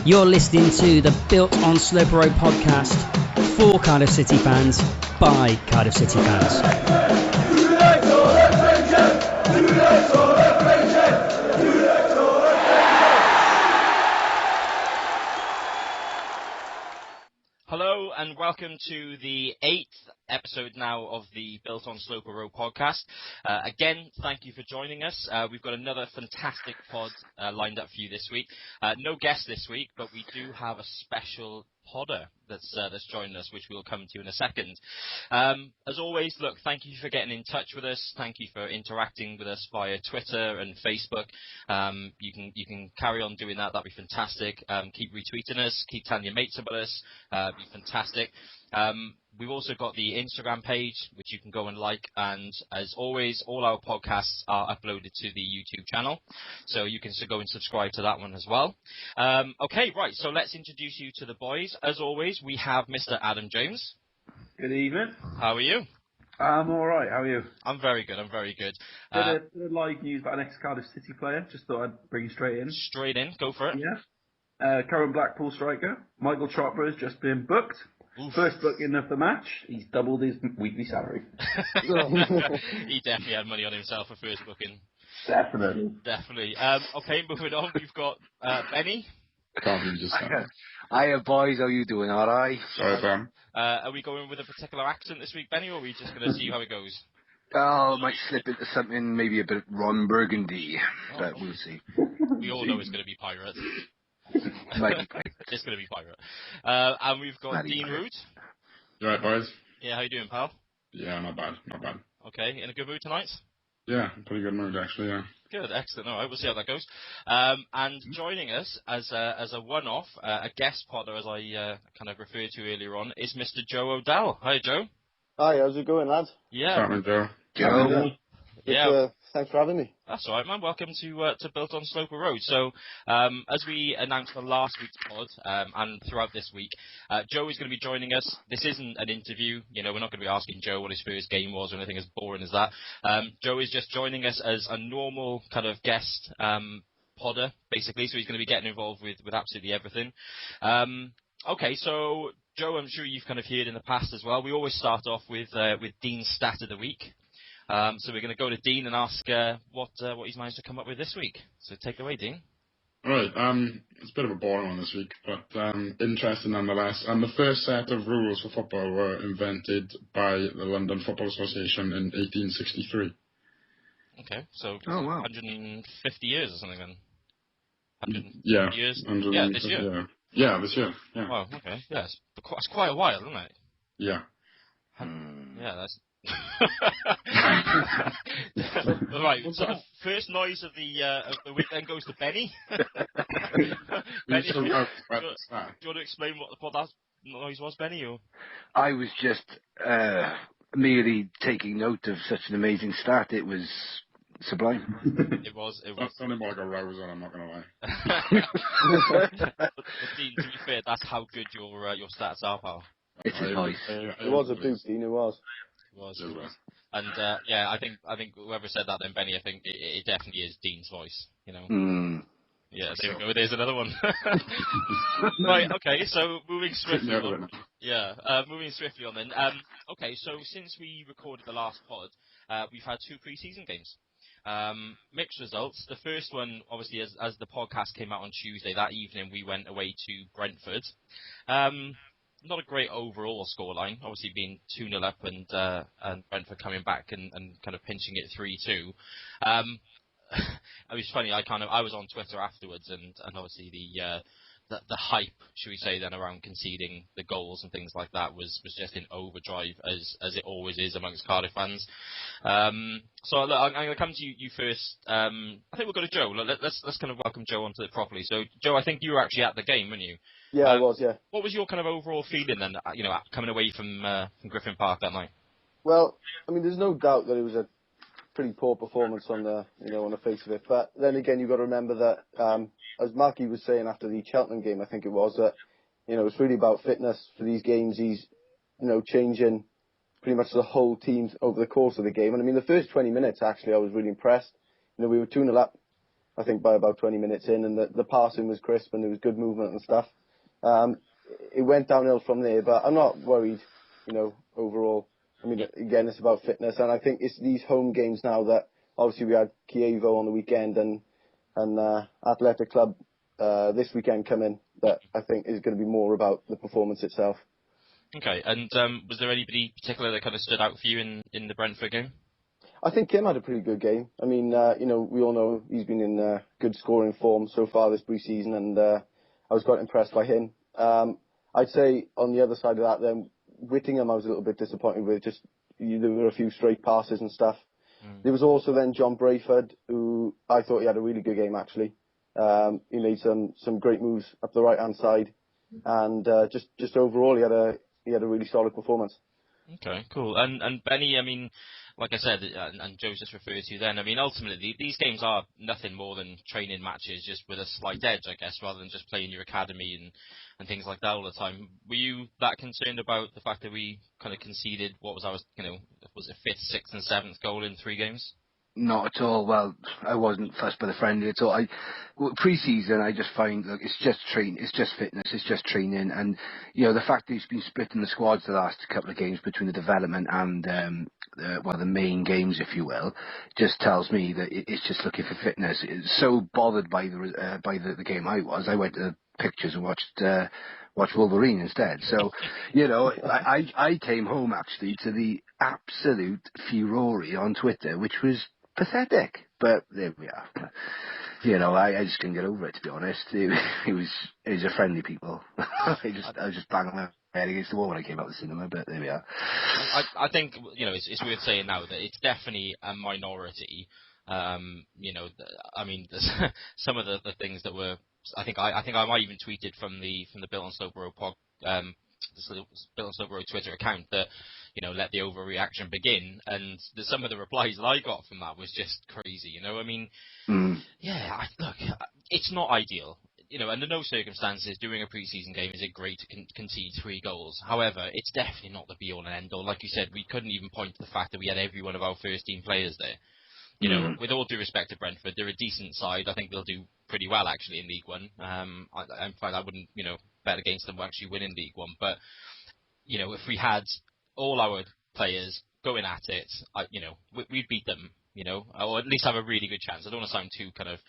You're listening to the Built on Sloper Road podcast for Cardiff City fans by Cardiff City fans. Hello and welcome to the 8th episode now of the Built on Sloper Road podcast. Again, thank you for joining us. We've got another fantastic pod lined up for you this week. No guest this week, but we do have a special podder that's joined us, which we'll come to in a second. As always, look, thank you for getting in touch with us. Thank you for interacting with us via Twitter and Facebook. You can carry on doing that. That'd be fantastic. Keep retweeting us. Keep telling your mates about us. Be fantastic. We've also got the Instagram page, which you can go and like. And as always, all our podcasts are uploaded to the YouTube channel. So you can go and subscribe to that one as well. Okay, right. So let's introduce you to the boys. As always, we have Mr. Adam James. Good evening. How are you? I'm all right. How are you? I'm very good. I'm very good. Bit of live news about an ex-Cardiff City player. Just thought I'd bring you straight in. Straight in. Go for it. Yeah. Current Blackpool striker Michael Chopra has just been booked. Oof. First booking of the match. He's doubled his weekly salary. He definitely had money on himself for first booking. Definitely. Okay, moving on. We've got Benny. Hiya boys, how you doing? Alright? Sorry, Sam. Are we going with a particular accent this week, Benny, or are we just going to see how it goes? Oh, might slip into something, maybe a bit Ron Burgundy, but we'll see. We all know it's going to be pirate. Might be pirate. It's going to be pirate. And we've got Might be Dean pirate. Root. You right, boys? Yeah, how you doing, pal? Yeah, not bad. Okay, in a good mood tonight? Yeah, pretty good mood, actually, yeah. Good, excellent. All right, we'll see how that goes. And joining us as a one-off, a guest podder, as I kind of referred to earlier on, is Mr. Joe O'Dell. Hi, Joe. Hi, how's it going, lads? Yeah. Simon, Joe. Joe. Yeah. Thanks for having me. That's all right, man. Welcome to Built on Sloper Road. So, as we announced on last week's pod, and throughout this week, Joe is going to be joining us. This isn't an interview. You know, we're not going to be asking Joe what his first game was or anything as boring as that. Joe is just joining us as a normal kind of guest podder, basically. So he's going to be getting involved with absolutely everything. Okay, so Joe, I'm sure you've kind of heard in the past as well. We always start off with Dean's stat of the week. So we're going to go to Dean and ask what he's managed to come up with this week. So take it away, Dean. Alright, it's a bit of a boring one this week, but interesting nonetheless. And the first set of rules for football were invented by the London Football Association in 1863. Okay, so Oh, wow. 150 years or something then? 150 Yeah. years? 150, Yeah, this year. Yeah, this year. Yeah. Wow, okay. Yeah, it's quite a while, isn't it? Yeah. Yeah, that's... Right, so the first noise of the week then goes to Benny. Benny, do you want to explain what that noise was, Benny? Or? I was just merely taking note of such an amazing stat. It was sublime. It was. That's something like a rose on, I'm not going to lie. But Dean, to be fair, that's how good your stats are, pal. It's his voice. It was a boot, Dean, it was. It was. And yeah, I think whoever said that then, Benny, I think it definitely is Dean's voice. You know. Yeah, there we go. There's another one. Right. Okay. So moving swiftly on. Yeah. Moving swiftly on then. Okay. So since we recorded the last pod, we've had 2 pre-season games. Mixed results. The first one, obviously, as the podcast came out on Tuesday, that evening we went away to Brentford. Not a great overall scoreline, obviously being 2-0 up and Brentford coming back and kind of pinching it 3-2. It was funny. I was on Twitter afterwards, and obviously the hype, should we say, then around conceding the goals and things like that was just in overdrive as it always is amongst Cardiff fans. So look, I'm going to come to you first. I think we'll go to Joe. Let's kind of welcome Joe onto it properly. So Joe, I think you were actually at the game, weren't you? Yeah, I was, yeah. What was your kind of overall feeling then, coming away from Griffin Park that night? Well, I mean, there's no doubt that it was a pretty poor performance on the face of it. But then again, you've got to remember that, as Marky was saying after the Cheltenham game, I think it was, that, it's really about fitness for these games. He's, changing pretty much the whole team over the course of the game. And I mean, the first 20 minutes, actually, I was really impressed. We were 2-0 up. I think by about 20 minutes in, and the passing was crisp and there was good movement and stuff. It went downhill from there, but I'm not worried, overall. I mean, again, it's about fitness, and I think it's these home games now that obviously we had Chievo on the weekend and Athletic Club this weekend come in, that I think is going to be more about the performance itself. Okay, and was there anybody particular that kind of stood out for you in the Brentford game? I think Kim had a pretty good game. I mean, we all know he's been in good scoring form so far this pre-season, and I was quite impressed by him. I'd say on the other side of that, then Whittingham I was a little bit disappointed with. Just there were a few straight passes and stuff. There was also then John Brayford, who I thought he had a really good game actually. He made some great moves up the right hand side, and just overall he had a really solid performance. Okay, cool. And Benny, I mean, like I said, and Joe's just referred to then, I mean, ultimately, these games are nothing more than training matches, just with a slight edge, I guess, rather than just playing your academy and things like that all the time. Were you that concerned about the fact that we kind of conceded, was it 5th, 6th and 7th goal in 3 games? Not at all. Well, I wasn't fussed by the friendly at all. Pre-season, I just find, look, it's just training, it's just fitness, it's just training, and the fact that he's been splitting the squads the last couple of games between the development and the main games, if you will, just tells me that it's just looking for fitness. It's so bothered by the game I went to the pictures and watched Wolverine instead. So, I came home actually to the absolute furore on Twitter, which was pathetic, but there we are. I just couldn't get over it, to be honest. It was a friendly people. I was just banging my head against the wall when I came out of the cinema, but there we are. I think it's worth saying now that it's definitely a minority. I mean, some of the things that were. I think I might even tweeted from the Built on Slope Road the Built on Slope Road Twitter account that let the overreaction begin, and some of the replies that I got from that was just crazy. I mean, look, it's not ideal. Under no circumstances during a pre-season game is it great to concede 3 goals. However, it's definitely not the be-all and end-all. Like you said, we couldn't even point to the fact that we had every one of our first-team players there. With all due respect to Brentford, they're a decent side. I think they'll do pretty well, actually, in League One. In fact, I wouldn't, bet against them actually winning League One. But, if we had all our players going at it, we'd beat them, or at least have a really good chance. I don't want to sound too kind of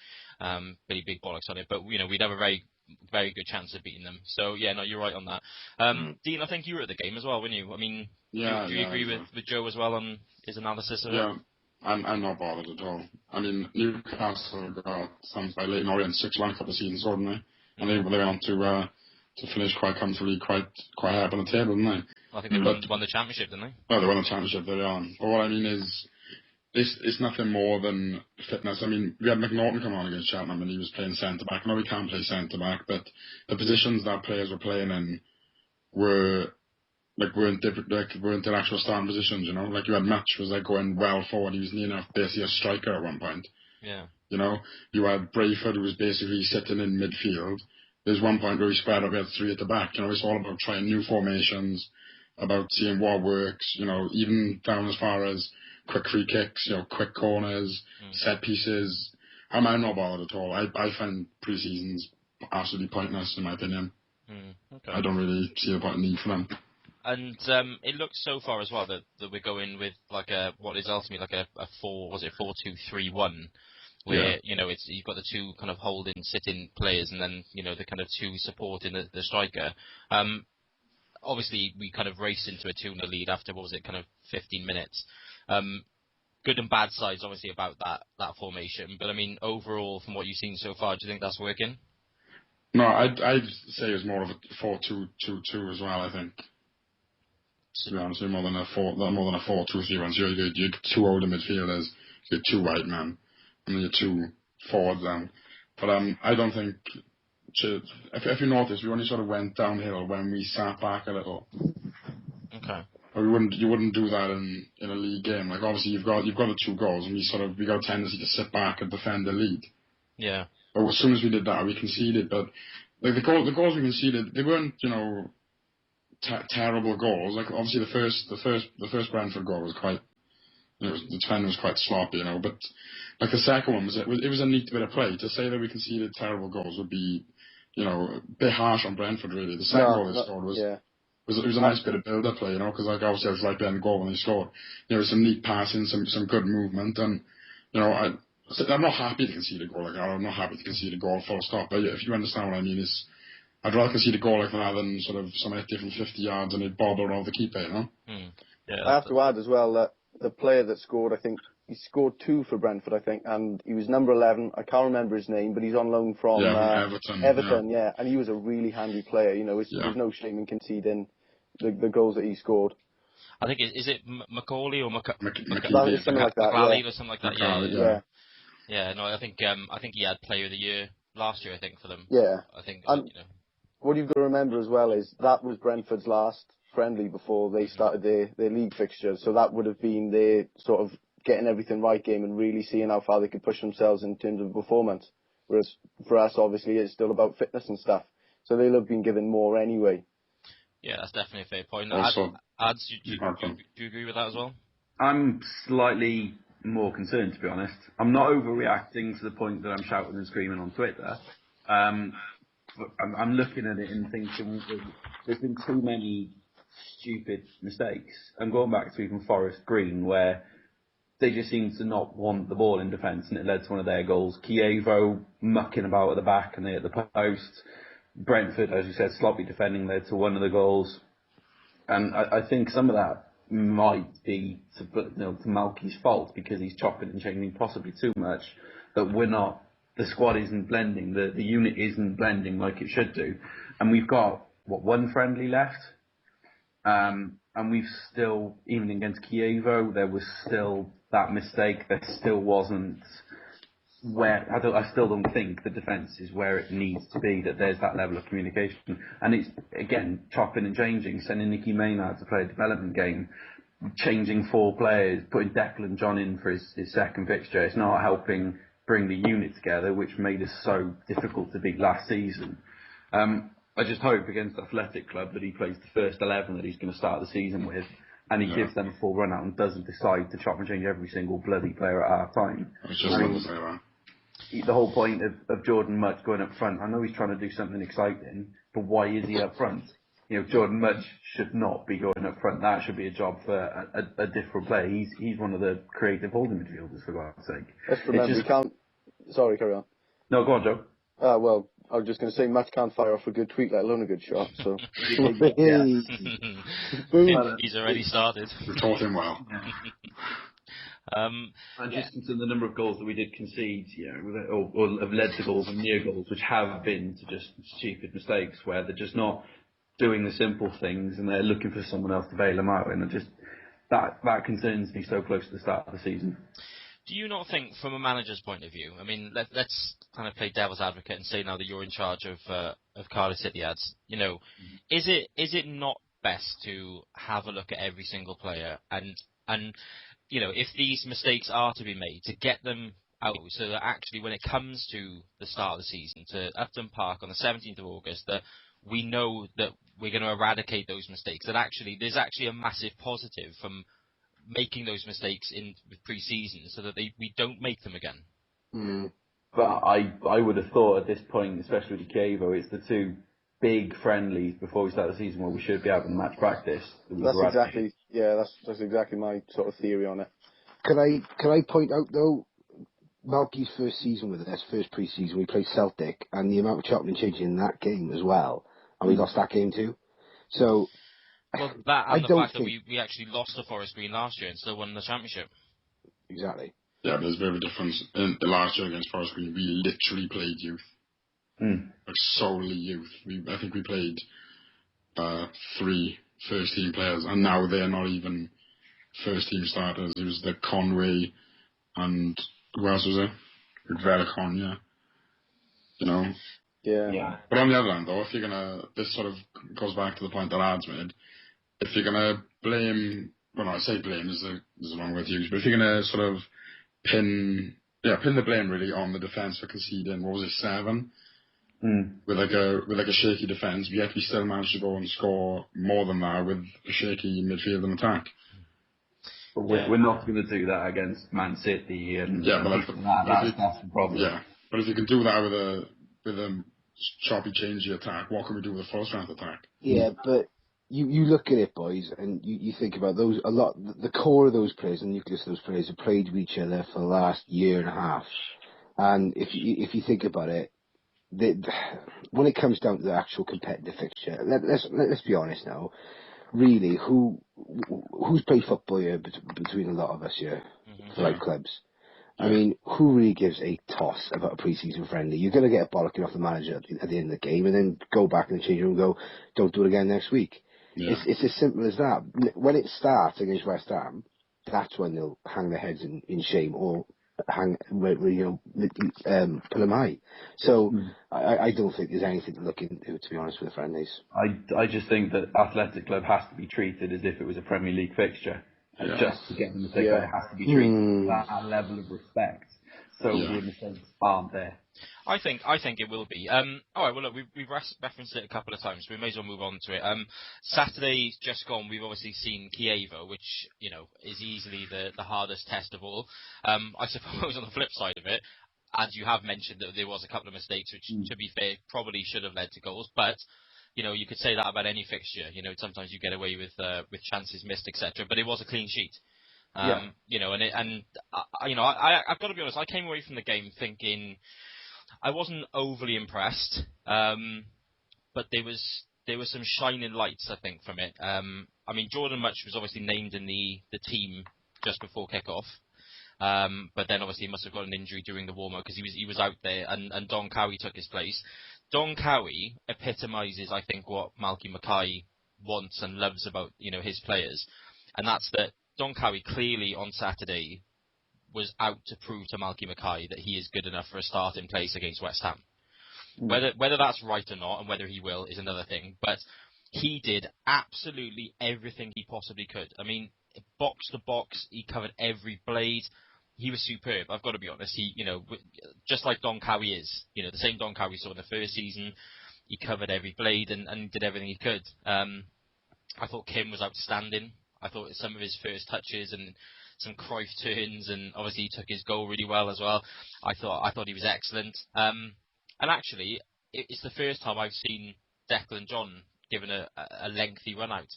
pretty big bollocks on it, but, we'd have a very, very good chance of beating them. So, yeah, no, you're right on that. Dean, I think you were at the game as well, weren't you? I mean, do you agree with Joe as well on his analysis of it? Yeah. I'm not bothered at all. I mean, Newcastle got thumped by Leyton Orient 6-1 a couple of seasons, didn't they? And they went on to finish quite comfortably, quite high up on the table, didn't they? I think they won the championship, didn't they? No, they won the championship, they're on. But what I mean is, it's nothing more than fitness. I mean, we had McNaughton come on against Cheltenham and he was playing centre-back. I know he can't play centre-back, but the positions that players were playing in weren't their actual starting positions, Like you had Match was going well forward, he was near enough basically a striker at one point. Yeah. You had Brayford who was basically sitting in midfield. There's one point where he squared up, he had 3 at the back. It's all about trying new formations, about seeing what works, even down as far as quick free kicks, quick corners, set pieces. I'm not bothered at all. I find pre-seasons absolutely pointless in my opinion. Okay. I don't really see the point of need for them. And it looks so far as well that we're going with like what is ultimately like a 4-2-3-1, where you've got the 2 kind of holding, sitting players, and then the kind of 2 supporting the striker. Obviously, we kind of raced into a 2-0 lead after 15 minutes. Good and bad sides, obviously, about that formation. But I mean, overall, from what you've seen so far, do you think that's working? No, I'd say it's more of a 4-2-2-2 as well. I think. To be honest, more than a 4-2-3-1. So you 2 older midfielders, you 2 white men, and then you 2 forwards down. But I don't think. If you notice, we only sort of went downhill when we sat back a little. Okay. But you wouldn't do that in a league game. Like obviously you've got the 2 goals, and we got a tendency to sit back and defend the lead. Yeah. But as soon as we did that, we conceded. But like the goals we conceded, they weren't terrible goals. Like obviously the first Brentford goal was quite the defending was quite sloppy, but like the second one it was a neat bit of play. To say that we conceded terrible goals would be, a bit harsh on Brentford really. The second goal they scored was a nice bit of build-up play, because like obviously I was right behind the goal when they scored. Some neat passing, some good movement, and I'm not happy to concede a goal like that. I'm not happy to concede a goal full stop. But if you understand what I mean, I'd rather concede a goal like that than sort of something like different 50 yards and it bobbled off the keeper, Yeah, I have to add as well that the player that scored, I think, he scored 2 for Brentford, I think, and he was number 11. I can't remember his name, but he's on loan from Everton, and he was a really handy player. There's no shame in conceding the goals that he scored. I think is it Macaulay or McLally, something like that, or something like that. Yeah. Yeah, no, I think he had Player of the Year last year, I think, for them. Yeah. I think what you've got to remember as well is that was Brentford's last friendly before they started their league fixtures, so that would have been their sort of getting everything right game and really seeing how far they could push themselves in terms of performance. Whereas for us, obviously, it's still about fitness and stuff, so they'll have been given more anyway. Yeah, that's definitely a fair point. Ads, do you agree with that as well? I'm slightly more concerned, to be honest. I'm not overreacting to the point that I'm shouting and screaming on Twitter. But I'm looking at it and thinking there's been too many stupid mistakes. I'm going back to even Forest Green, where they just seem to not want the ball in defence, and it led to one of their goals. Chievo mucking about at the back and they at the post. Brentford, as you said, sloppy defending led to one of the goals. And I think some of that might be to Malky's fault, because he's chopping and changing possibly too much, that the squad isn't blending, the unit isn't blending like it should do. And we've got, one friendly left? And we've still, even against Chievo, there was still that mistake. There still wasn't I still don't think the defence is where it needs to be, that there's that level of communication. And it's, again, chopping and changing, sending Nicky Maynard to play a development game, changing 4 players, putting Declan John in for his second fixture. It's not helping bring the unit together, which made us so difficult to beat last season. I just hope against Athletic Club that he plays the first 11 that he's going to start the season with, and he gives them a full run out and doesn't decide to chop and change every single bloody player at half time. The whole point of Jordan Mutch going up front, I know he's trying to do something exciting, but why is he up front? Jordan Mutch should not be going up front. That should be a job for a different player. He's one of the creative holding midfielders, for God's sake. Let's remember, we can't... Sorry, carry on. No, go on, Joe. Well, I was just going to say, Mutch can't fire off a good tweet, let alone a good shot, so... He's already started. We're taught him well. And just into the number of goals that we did concede, or have led to goals and near goals, which have been to just stupid mistakes where they're just not doing the simple things and they're looking for someone else to bail them out, and that concerns me so close to the start of the season. Do you not think, from a manager's point of view, I mean, let's kind of play devil's advocate and say now that you're in charge of Cardiff City Ads, is it not best to have a look at every single player and if these mistakes are to be made, to get them out, so that actually when it comes to the start of the season, to Upton Park on the 17th of August, that we know that we're going to eradicate those mistakes, that actually there's actually a massive positive from making those mistakes in pre-season, so that we don't make them again. But I would have thought at this point, especially with Chievo, it's the 2 big friendlies before we start the season where we should be having match practice. That's exactly my sort of theory on it. Can I point out though, Malky's first season with us, first pre-season, we played Celtic, and the amount of chopping and changing in that game as well, and we lost that game too. So, that and the fact that we actually lost to Forest Green last year and still won the championship. Exactly. Yeah, but there's a bit of a difference. In the last year against Forest Green, we literally played youth. Like solely youth. I think we played 3 first-team players, and now they're not even first-team starters. It was the Conway and who else was there? Velicon, Yeah. But on the other hand, though, if you're this sort of goes back to the point that Ad's made. If you're gonna blame, I say blame is a wrong word to use, but if you're gonna sort of pin the blame really on the defence for conceding, 7? With like a shaky defence, yet we still managed to go and score more than that with a shaky midfield and attack. But we're not going to do that against Man City and that's the problem. Yeah, but if you can do that with a choppy, changey attack, what can we do with a full-strength attack? Yeah, but you look at it, boys, and you think about those, the core of those players, the nucleus of those players have played with each other for the last year and a half. And if you think about it, when it comes down to the actual competitive fixture, let's be honest now. Really, who's played football here between a lot of us here for like clubs? I mean, who really gives a toss about a pre-season friendly? You're going to get a bollocking off the manager at the end of the game, and then go back in the change room and go, "Don't do it again next week." Yeah. It's as simple as that. When it starts against West Ham, that's when they'll hang their heads in shame or pull them high. So I don't think there's anything to look into, to be honest, with the friendlies. I just think that Athletic Club has to be treated as if it was a Premier League fixture. And just to get them to say that, it has to be treated with that level of respect. So the mistakes aren't there. I think it will be. All right. Well, look, we've referenced it a couple of times. We may as well move on to it. Saturday's just gone. We've obviously seen Kievo, which is easily the hardest test of all. I suppose on the flip side of it, as you have mentioned, that there was a couple of mistakes, which, to be fair, probably should have led to goals. But you could say that about any fixture. Sometimes you get away with chances missed, etc. But it was a clean sheet. I've got to be honest. I came away from the game thinking I wasn't overly impressed, but there was some shining lights, I think, from it. Jordan Much was obviously named in the team just before kickoff, but then obviously he must have got an injury during the warm-up because he was out there, and Don Cowie took his place. Don Cowie epitomises, I think, what Malky Mackay wants and loves about his players, and that's that Don Cowie clearly on Saturday was out to prove to Malky Mackay that he is good enough for a starting place against West Ham. Whether that's right or not, and whether he will, is another thing. But he did absolutely everything he possibly could. Box to box, he covered every blade. He was superb. I've got to be honest. He, just like Don Cowie is, the same Don Cowie saw in the first season. He covered every blade and did everything he could. I thought Kim was outstanding. I thought some of his first touches and some Cruyff turns, and obviously he took his goal really well as well. I thought he was excellent. And actually, it's the first time I've seen Declan John given a lengthy run out.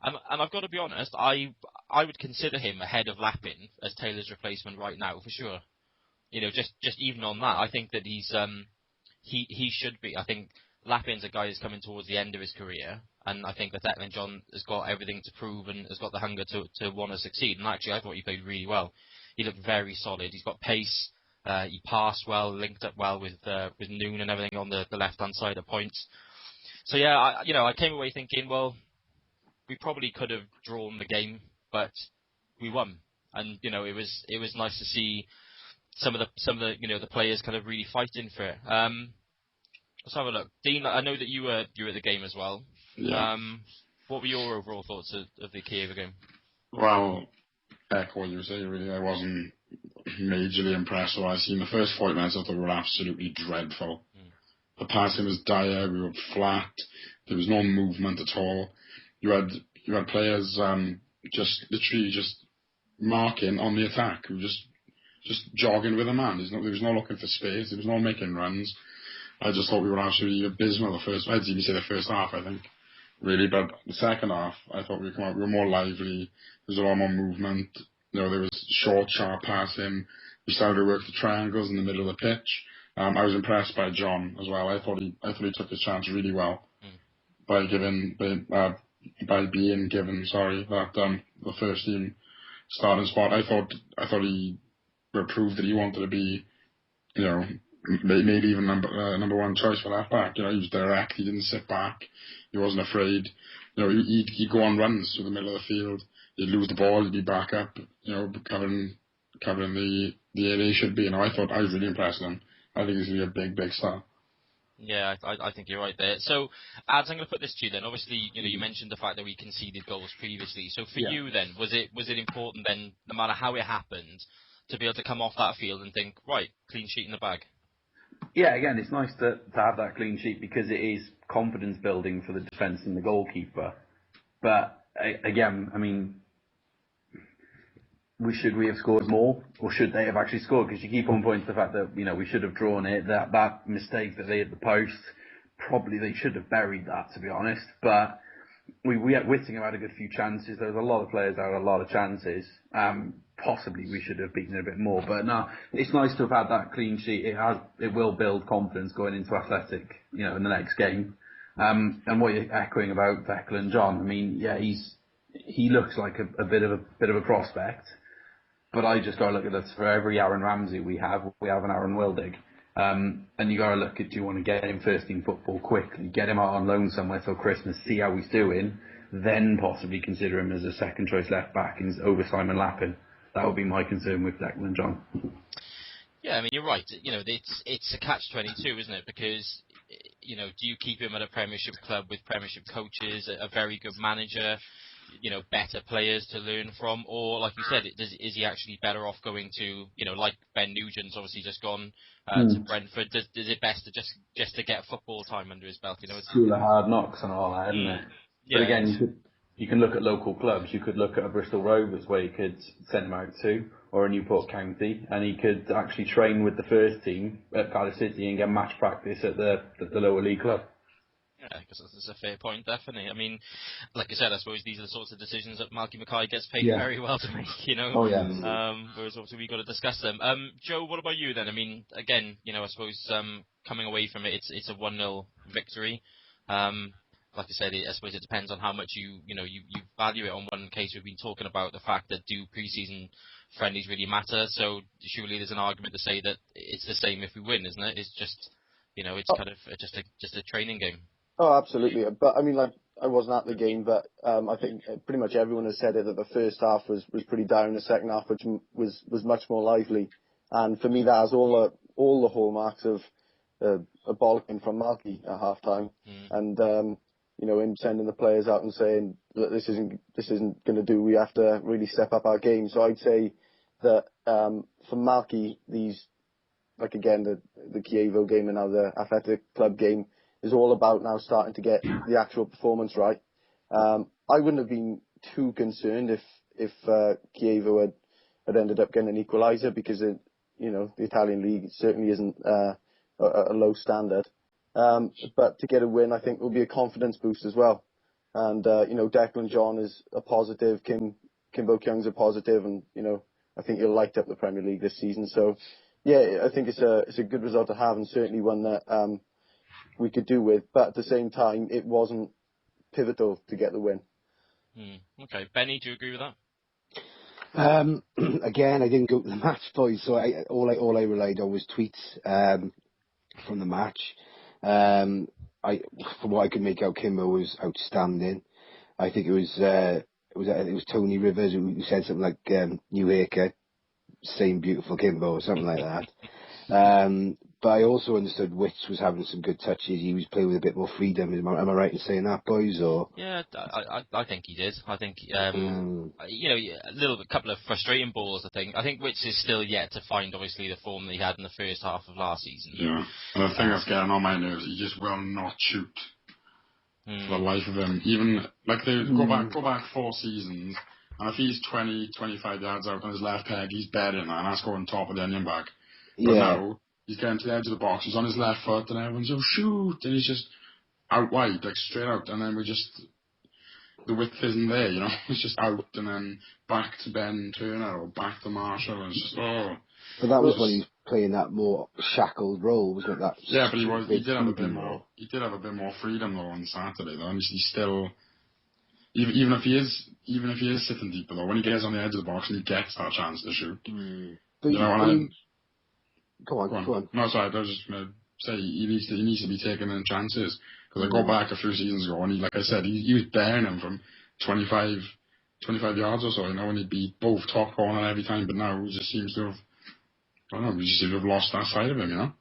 And I've got to be honest, I would consider him ahead of Lappin as Taylor's replacement right now, for sure. Just even on that, I think that he should be. I think Lappin's a guy who's coming towards the end of his career, and I think that Declan John has got everything to prove and has got the hunger to want to succeed. And actually, I thought he played really well. He looked very solid. He's got pace. He passed well, linked up well with Noon and everything on the left-hand side of points. So yeah, I came away thinking, well, we probably could have drawn the game, but we won. And it was nice to see some of the the players kind of really fighting for it. Let's have a look. Dean, I know that you were at the game as well. Yeah. What were your overall thoughts of the Kiev game? Well, echo what you say, really. I wasn't majorly impressed with what I seen. The first 40 minutes I thought were absolutely dreadful. The passing was dire, we were flat, there was no movement at all. You had players just literally marking on the attack, who were just jogging with a man. There was no looking for space, there was no making runs. I just thought we were absolutely abysmal I'd even say the first half, I think, really. But the second half, I thought we were more lively. There was a lot more movement. There was short, sharp passing. We started to work the triangles in the middle of the pitch. I was impressed by John as well. I thought he took his chance really well by being given that the first team starting spot. I thought he proved that he wanted to be, maybe even number one choice for left back. He was direct. He didn't sit back. He wasn't afraid. He'd go on runs through the middle of the field. He'd lose the ball. He'd be back up. Covering the area he should be. I was really impressed with him. I think he's going to be a big, big star. Yeah, I think you're right there. So, Ads, I'm going to put this to you then. Obviously, you mentioned the fact that we conceded goals previously. So for you then, was it important then, no matter how it happened, to be able to come off that field and think, right, clean sheet in the bag? Yeah, again, it's nice to have that clean sheet because it is confidence building for the defence and the goalkeeper. But again, should we have scored more, or should they have actually scored? Because you keep on pointing to the fact that, we should have drawn it, that mistake that they hit the post, probably they should have buried that, to be honest. But Whittingham had a good few chances. There was a lot of players that had a lot of chances. Possibly we should have beaten it a bit more. But no, it's nice to have had that clean sheet. It will build confidence going into Athletic, in the next game. And what you're echoing about Declan John, I mean, yeah, he looks like a bit of a prospect. But I just got to look at this. For every Aaron Ramsey we have an Aaron Wildig. And you got to look at, do you want to get him first team football quickly, get him out on loan somewhere till Christmas, see how he's doing, then possibly consider him as a second choice left back over Simon Lappin. That would be my concern with Declan John. Yeah, I mean, you're right. It's a catch-22, isn't it? Because, do you keep him at a Premiership club with Premiership coaches, a very good manager, better players to learn from, or like you said, is he actually better off going to, like Ben Nugent's obviously just gone to Brentford? Is it best to just to get football time under his belt? It's School of hard knocks and all that, isn't it? Yeah, but again, you can look at local clubs. You could look at a Bristol Rovers where you could send him out to, or a Newport County, and he could actually train with the first team at Cardiff City and get match practice at the lower league club. Yeah, I guess that's a fair point, definitely. I mean, like I said, I suppose these are the sorts of decisions that Malky Mackay gets paid very well to make, Oh, yeah. Whereas obviously we've got to discuss them. Joe, what about you then? I mean, again, I suppose coming away from it, it's a 1-0 victory. Like I said, I suppose it depends on how much you value it. On one case, we've been talking about the fact that do pre-season friendlies really matter? So surely there's an argument to say that it's the same if we win, isn't it? It's just, it's kind of just a training game. Oh, absolutely. But I mean, I wasn't at the game, but I think pretty much everyone has said it, that the first half was pretty down. The second half, which was much more lively. And for me, that has all the hallmarks of a bollocking from Malky at half time. And him sending the players out and saying that this isn't going to do. We have to really step up our game. So I'd say that for Malky, these, like again, the Chievo game and now the Athletic Club game, is all about now starting to get the actual performance right. I wouldn't have been too concerned if Chievo had ended up getting an equaliser, because the Italian league certainly isn't a low standard. But to get a win, I think will be a confidence boost as well. And Declan John is a positive, Kimbo Kyung's a positive, and I think he'll light up the Premier League this season. So yeah, I think it's a good result to have, and certainly one that we could do with, but at the same time, it wasn't pivotal to get the win. Okay, Benny, do you agree with that? Again, I didn't go to the match, boys, so all I relied on was tweets from the match. From what I could make out, Kimbo was outstanding. I think it was Tony Rivers who said something like new haircut, same beautiful Kimbo, or something like that. But I also understood Witts was having some good touches. He was playing with a bit more freedom. Am I right in saying that, boys? Or yeah, I think he did. I think a couple of frustrating balls. I think Witts is still yet to find obviously the form that he had in the first half of last season. Yeah, and the thing that's getting on my nerves, he just will not shoot for the life of him. Even like go back 4 seasons, and if he's 20-25 yards out on his left peg, he's bedding, and that's going top of the onion bag. But now he's getting to the edge of the box, he's on his left foot, and everyone's, oh, shoot, and he's just out wide, like straight out, and then the width isn't there, it's just out, and then back to Ben Turner, or back to Marshall, and it's just, oh. But that was when he was playing that more shackled role, wasn't it? Yeah, but he did have a bit more freedom though on Saturday, though, and he's still, even if he is sitting deeper though, when he gets on the edge of the box and he gets that chance to shoot, Go on. No, sorry, I was just going to say he needs to be taking in chances. Because I go back a few seasons ago, and like I said, he was bearing him from 25 yards or so, and he'd be both top corner every time. But now he just seems to have lost that side of him,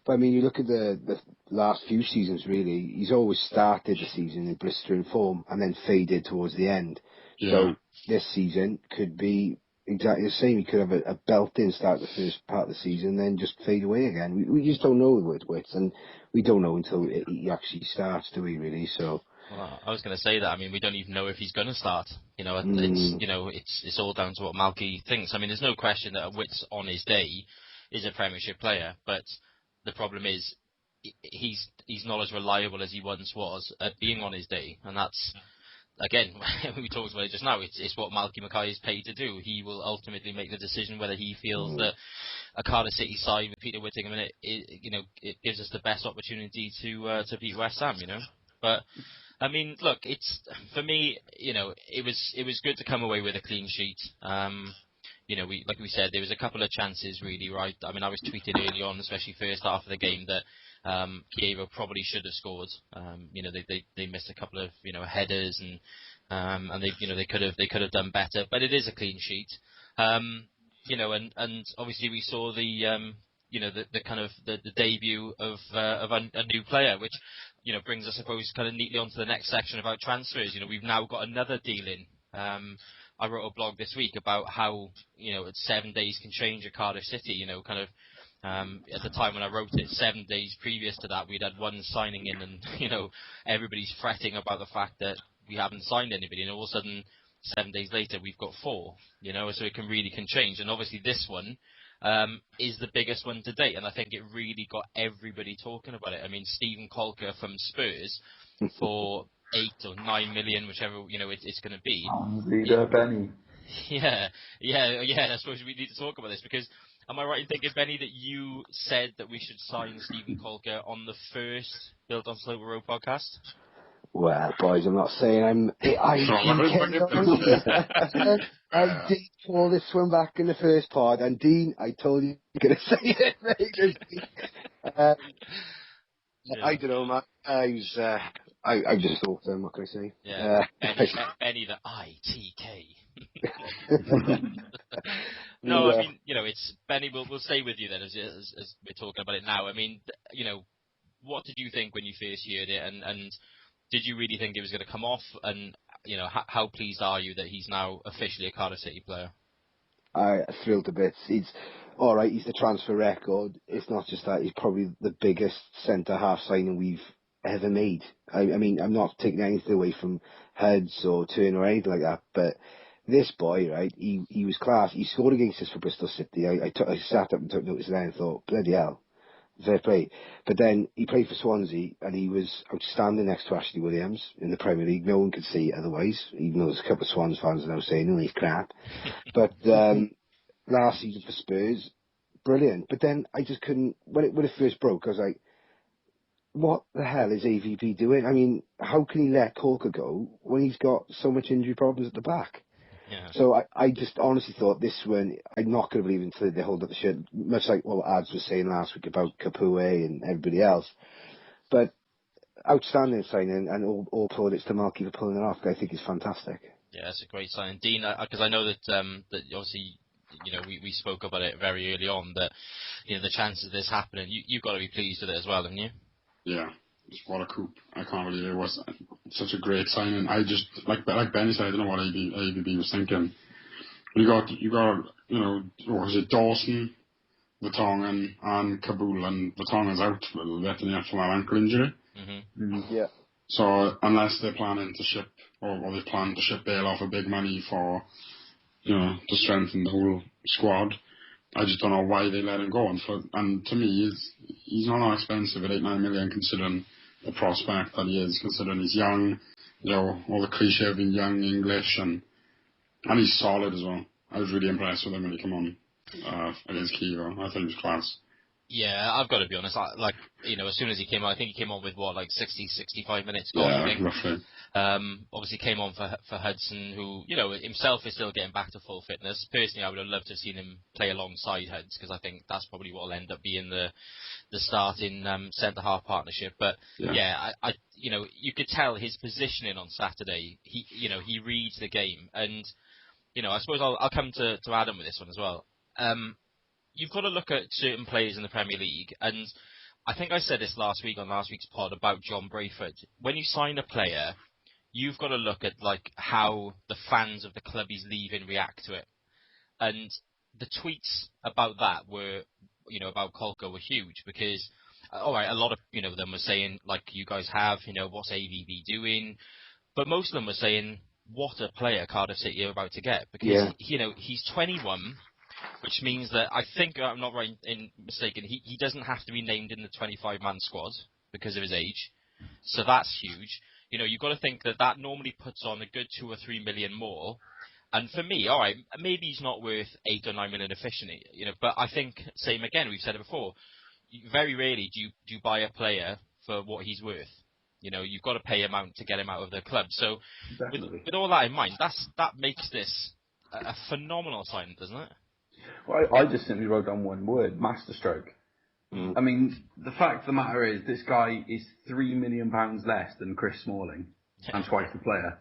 But I mean, you look at the last few seasons, really, he's always started the season in blistering form and then faded towards the end. Yeah. So this season could be exactly the same. He could have a belt-in start the first part of the season, then just fade away again. We just don't know with Wits, and we don't know until he actually starts, do we? Really? So. Well, I was going to say that. I mean, we don't even know if he's going to start. It's all down to what Malky thinks. I mean, there's no question that Wits on his day is a Premiership player, but the problem is he's not as reliable as he once was at being on his day, and that's, again, we talked about it just now. It's what Malky Mackay is paid to do. He will ultimately make the decision whether he feels that a Cardiff City side with Peter Whittingham in it gives us the best opportunity to beat West Ham. But I mean, look, for me, it was good to come away with a clean sheet. Like we said, there was a couple of chances really, right? I mean, I was tweeted early on, especially first half of the game, that Kievo probably should have scored. They missed a couple of headers and they could have done better, but it is a clean sheet. And obviously we saw the kind of the debut of a new player, which brings us, I suppose, kind of neatly onto the next section about transfers. We've now got another deal in. I wrote a blog this week about how 7 days can change at Cardiff City. At the time when I wrote it, 7 days previous to that, we'd had one signing in, and everybody's fretting about the fact that we haven't signed anybody, and all of a sudden 7 days later we've got four. So it can change, and obviously this one is the biggest one to date, and I think it really got everybody talking about it. I mean, Steven Kolker from Spurs for 8 or 9 million, whichever it's going to be. Leader Benny. Yeah. I suppose we need to talk about this, because am I right in thinking, Benny, that you said that we should sign Steven Kolker on the first Built on Sloper Road podcast? Well, boys, I'm not saying I did pull this one back in the first pod, and Dean, I told you you're going to say it, mate. I don't know, man. I just thought, what can I say? Yeah, Benny the ITK. No, I mean, it's Benny. We'll stay with you then, as we're talking about it now. I mean, what did you think when you first heard it, and did you really think it was going to come off? And how pleased are you that he's now officially a Cardiff City player? I'm thrilled to bits. He's all right. He's the transfer record. It's not just that. He's probably the biggest centre half signing we've ever made. I mean, I'm not taking anything away from Hudds or Turner or anything like that, but this boy, right, he was class. He scored against us for Bristol City. I sat up and took notice of that and thought, bloody hell, fair play. But then he played for Swansea, and he was outstanding next to Ashley Williams in the Premier League. No one could see it otherwise, even though there's a couple of Swans fans now saying, oh, he's crap. But last season for Spurs, brilliant. But then I just couldn't, when it first broke, I was like, what the hell is AVP doing? I mean, how can he let Kolker go when he's got so much injury problems at the back? Yeah. So I just honestly thought this one, I'm not going to believe until they hold up the shirt, much like what Ads was saying last week about Capoue and everybody else. But outstanding signing, and all plaudits to Malky for pulling it off. I think it's fantastic. Yeah, it's a great signing. Dean, because I know that obviously, we spoke about it very early on, that, the chances of this happening, you've got to be pleased with it as well, haven't you? Yeah. What a coup. I can't believe it was such a great signing. I just, like Benny said, I don't know what ABB was thinking. You got what was it, Dawson, Vertonghen, and Kabul, and Vertonghen's out for a little bit, and he had from an ankle injury. Mm-hmm. Yeah. So unless they're planning to ship, or they plan to ship Bale off for big money for, to strengthen the whole squad, I just don't know why they let him go. And to me, he's not expensive at 8-9 million, considering the prospect that he is, considering he's young, all the cliche of being young, English, and he's solid as well. I was really impressed with him when he came on against Kievo. I think he was class. Yeah, I've got to be honest. As soon as he came on, I think he came on with 60, 65 minutes gone. Yeah, I think. roughly. Obviously came on for Hudson, who himself is still getting back to full fitness. Personally, I would have loved to have seen him play alongside Hudson, because I think that's probably what will end up being the starting centre half partnership. But yeah, I you could tell his positioning on Saturday. He reads the game, and I suppose I'll come to Adam with this one as well. You've got to look at certain players in the Premier League, and I think I said this last week on last week's pod about John Brayford. When you sign a player, you've got to look at how the fans of the club he's leaving react to it. And the tweets about that were, about Kolka were huge because, all right, a lot of, them were saying, like you guys have, what's AVB doing? But most of them were saying, what a player Cardiff City are about to get. Because, he's 21, which means that I think, I'm not mistaken, he doesn't have to be named in the 25-man squad because of his age. So that's huge. You've got to think that normally puts on a good 2 or 3 million more. And for me, all right, maybe he's not worth 8 or 9 million officially, but I think, same again, we've said it before, very rarely do you buy a player for what he's worth. You've got to pay him out to get him out of the club. So with all that in mind, that makes this a phenomenal sign, doesn't it? Well, I just simply wrote down one word: masterstroke. I mean, the fact of the matter is, this guy is £3 million less than Chris Smalling, and twice the player.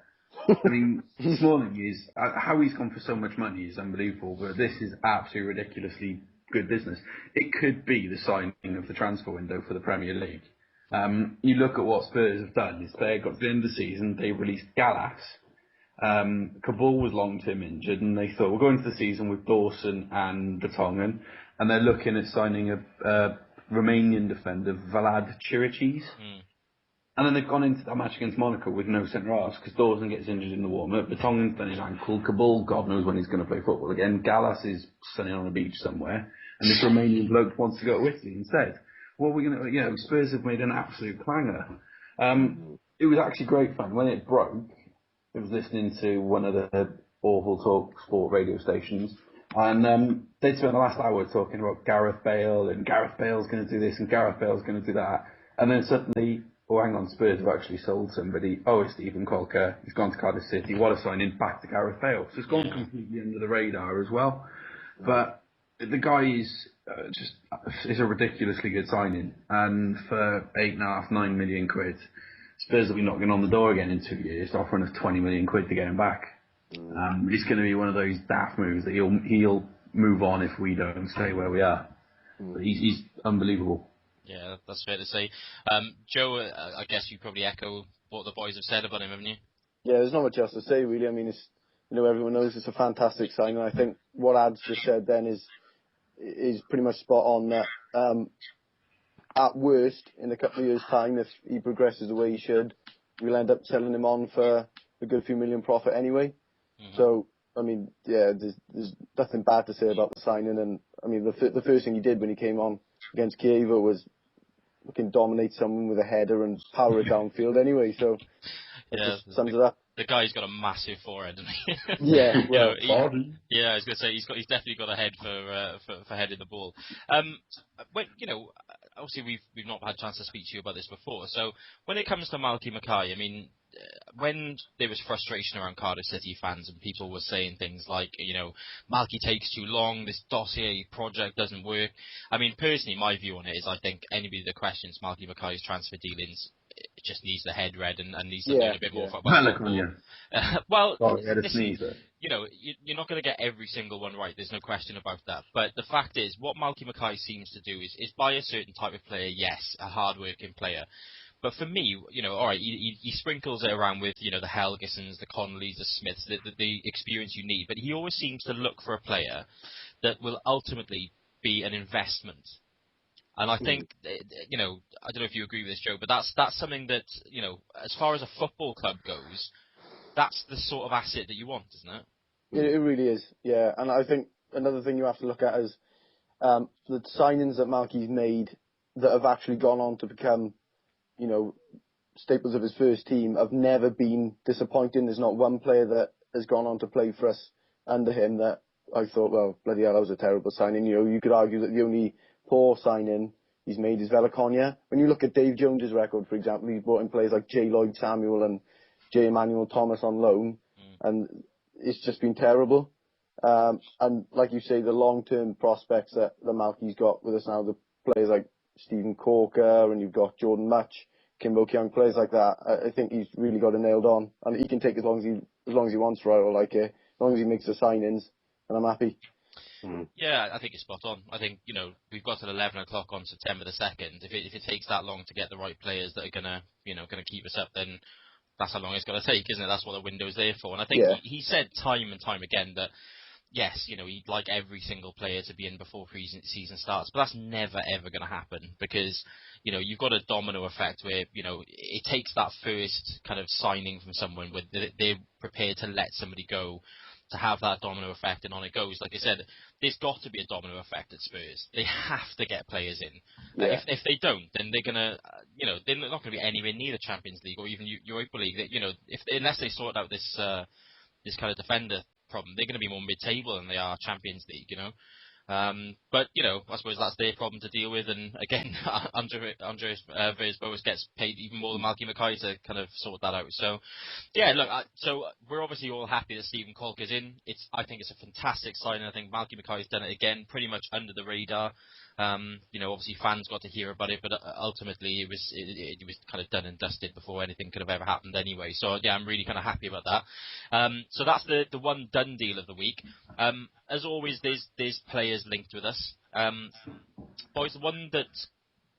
I mean, Smalling is, how he's gone for so much money is unbelievable, but this is absolutely ridiculously good business. It could be the signing of the transfer window for the Premier League. You look at what Spurs have done. They got to the end of the season, they released Gallas. Kabul was long-term injured, and they thought, we're going to the season with Dawson and Vertonghen, and they're looking at signing a Romanian defender, Vlad Chiriches. And then they've gone into that match against Monaco with no centre-halves because Dawson gets injured in the warm-up. Vertonghen's done his ankle. Kabul, God knows when he's going to play football again. Gallas is sunning on a beach somewhere. And this Romanian bloke wants to go to Italy instead. What are we going to, Spurs have made an absolute clanger. It was actually great fun. When it broke, I was listening to one of the awful talk sport radio stations. And they'd spent the last hour talking about Gareth Bale, and Gareth Bale's going to do this, and Gareth Bale's going to do that. And then suddenly, hang on, Spurs have actually sold somebody. Oh, it's Stephen Kolka. He's gone to Cardiff City. What a signing, back to Gareth Bale. So it's gone completely under the radar as well. But the guy is is a ridiculously good signing. And for 8.5, 9 million quid, Spurs will be knocking on the door again in 2 years, offering us 20 million quid to get him back. It's going to be one of those daft moves that he'll move on if we don't stay where we are. But he's unbelievable. Yeah, that's fair to say. Joe, I guess you probably echo what the boys have said about him, haven't you? Yeah, there's not much else to say, really. I mean, it's, everyone knows it's a fantastic sign, and I think what Ads just said then is pretty much spot on. That at worst, in a couple of years' time, if he progresses the way he should, we'll end up selling him on for a good few million profit anyway. So, I mean, yeah, there's nothing bad to say about the signing. And I mean, the first thing he did when he came on against Kiev was looking dominate someone with a header and power it downfield anyway. So it just sums it up. The guy's got a massive forehead, hasn't he? Yeah, well, I was going to say he's definitely got a head for heading the ball. When obviously we've not had a chance to speak to you about this before. So when it comes to Malky Mackay, I mean, when there was frustration around Cardiff City fans and people were saying things like, Malky takes too long, this dossier project doesn't work. I mean, personally, my view on it is I think anybody that questions Malky Mackay's transfer dealings just needs the head read and needs to learn a bit more about football. Well, you're not going to get every single one right. There's no question about that. But the fact is, what Malky Mackay seems to do is buy a certain type of player, yes, a hard-working player. But for me, all right, he sprinkles it around with, the Helgesons, the Connollys, the Smiths, the experience you need. But he always seems to look for a player that will ultimately be an investment. And I think, I don't know if you agree with this, Joe, but that's something that, as far as a football club goes, that's the sort of asset that you want, isn't it? It really is, yeah. And I think another thing you have to look at is the signings that Malky's made that have actually gone on to become, staples of his first team have never been disappointing. There's not one player that has gone on to play for us under him that I thought, well, bloody hell, that was a terrible signing. You could argue that the only poor signing he's made is Velakonia. When you look at Dave Jones's record, for example, he's brought in players like J. Lloyd Samuel and J. Emmanuel Thomas on loan, and it's just been terrible. And like you say, the long-term prospects that Malky's got with us now, the players like Stephen Corker, and you've got Jordan Much, Kimbo Young, players like that, I think he's really got it nailed on. And he can take as long as he wants, right? Or like it, as long as he makes the signings, and I'm happy. Yeah, I think it's spot on. I think, we've got till 11 o'clock on September the 2nd. If it takes that long to get the right players that are gonna keep us up, then that's how long it's going to take, isn't it? That's what the window's there for. And I think he said time and time again that, yes, he'd like every single player to be in before season starts, but that's never ever going to happen because, you've got a domino effect where, it takes that first kind of signing from someone where they're prepared to let somebody go to have that domino effect, and on it goes. Like I said, there's got to be a domino effect at Spurs. They have to get players in. Yeah. If they don't, then they're gonna, they're not going to be anywhere near the Champions League or even Europa League. Unless they sort out this kind of defender problem, they're going to be more mid-table than they are Champions League. But I suppose that's their problem to deal with. And again, Andreas Villas-Boas gets paid even more than Malky Mackay to kind of sort that out. So, yeah, look, so we're obviously all happy that Steven Kolk is in. I think it's a fantastic signing. I think Malky Mackay's done it again, pretty much under the radar. Obviously fans got to hear about it, but ultimately it was kind of done and dusted before anything could have ever happened anyway. So yeah, I'm really kind of happy about that. So that's the one done deal of the week. As always, there's players linked with us. Boys, the one that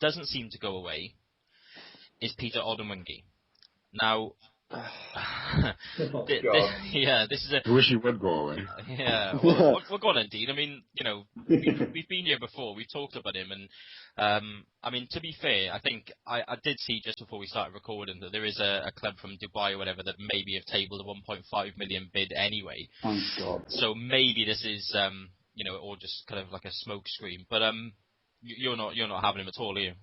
doesn't seem to go away is Peter Odemwingie. Now, this is a. I wish he would go away. Yeah, well, we're going on, Dean. I mean, we've been here before. We've talked about him, and I mean, to be fair, I think I did see just before we started recording that there is a club from Dubai or whatever that maybe have tabled a 1.5 million bid anyway. Oh God! So maybe this is or just kind of like a smoke screen. But you're not having him at all, are you?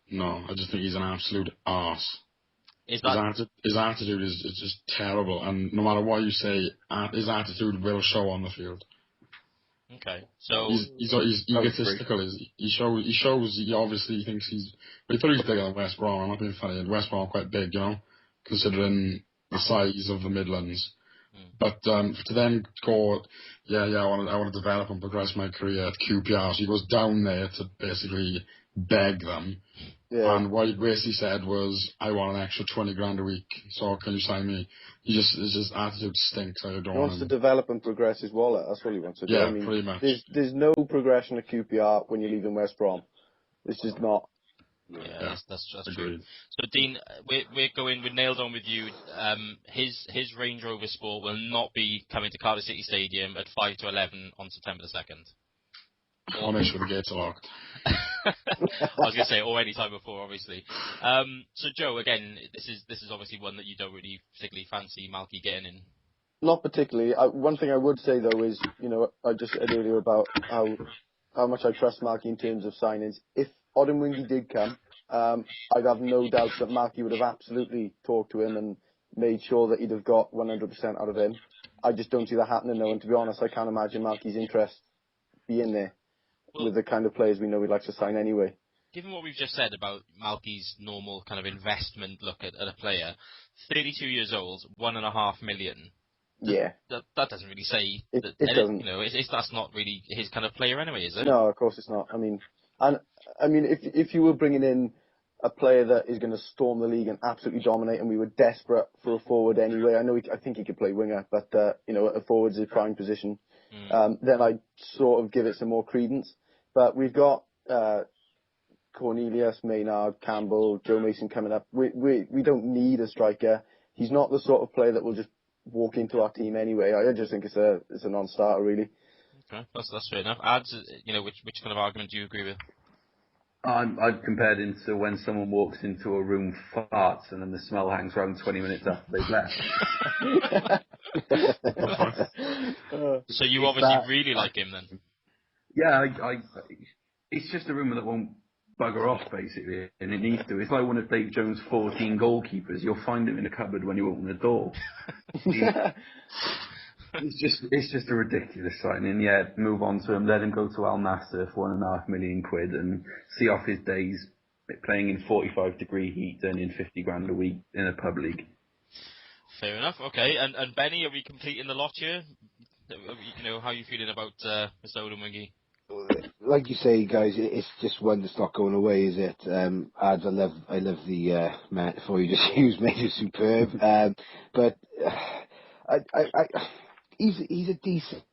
No, I just think he's an absolute arse. Is that his attitude is just terrible, and no matter what you say, his attitude will show on the field. Okay, so he's egotistical. He obviously thinks but he thought he was bigger than West Brom. I'm not being funny. West Brom are quite big, considering the size of the Midlands. But to then go, I want to develop and progress my career at QPR. So he goes down there to basically beg them. Yeah. And what he basically said was, I want an extra 20 grand a week, so can you sign me? His attitude stinks. I don't want him. He wants to develop and progress his wallet. That's what he wants to do. Yeah, I mean, pretty much. There's no progression at QPR when you're leaving West Brom. It's just not. Yeah, that's true. So Dean, we're nailed on with you. His Range Rover Sport will not be coming to Cardiff City Stadium at 5 to 11 on September the 2nd. I'll make sure the gates are locked. I was going to say, or any time before, obviously. So Joe, again, this is obviously one that you don't really particularly fancy Malky getting in. Not particularly. One thing I would say though is, I just said earlier about how much I trust Malky in terms of signings. If Odemwingie did come, I'd have no doubt that Malky would have absolutely talked to him and made sure that he'd have got 100% out of him. I just don't see that happening though, and to be honest, I can't imagine Malky's interest being there. With the kind of players we know he'd like to sign anyway. Given what we've just said about Malky's normal kind of investment look at a player, 32 years old, 1.5 million. Yeah. That doesn't really say that. It doesn't. That's not really his kind of player anyway, is it? No, of course it's not. I mean, if you were bringing in a player that is going to storm the league and absolutely dominate, and we were desperate for a forward anyway, I think he could play winger, but a forward's his prime position. Then I'd sort of give it some more credence. But we've got Cornelius, Maynard, Campbell, Joe Mason coming up. We don't need a striker. He's not the sort of player that will just walk into our team anyway. I just think it's a non-starter, really. Okay, that's fair enough. Ads, which kind of argument do you agree with? I'd compared him to when someone walks into a room, farts, and then the smell hangs around 20 minutes after they've left. So you obviously really like him then? Yeah, it's just a rumour that won't bugger off, basically, and it needs to. It's like one of Dave Jones' 14 goalkeepers. You'll find him in a cupboard when you open the door. It's just a ridiculous signing. Yeah, move on to him. Let him go to Al Nassr for £1.5 million and see off his days playing in 45-degree heat, earning 50 grand a week in a pub league. Fair enough. Okay, and Benny, are we completing the lot here? How are you feeling about Mr. Odemwingie? Like you say, guys, it's just one that's not going away, is it? Ads, I love the metaphor you just used, made it superb. But he's a decent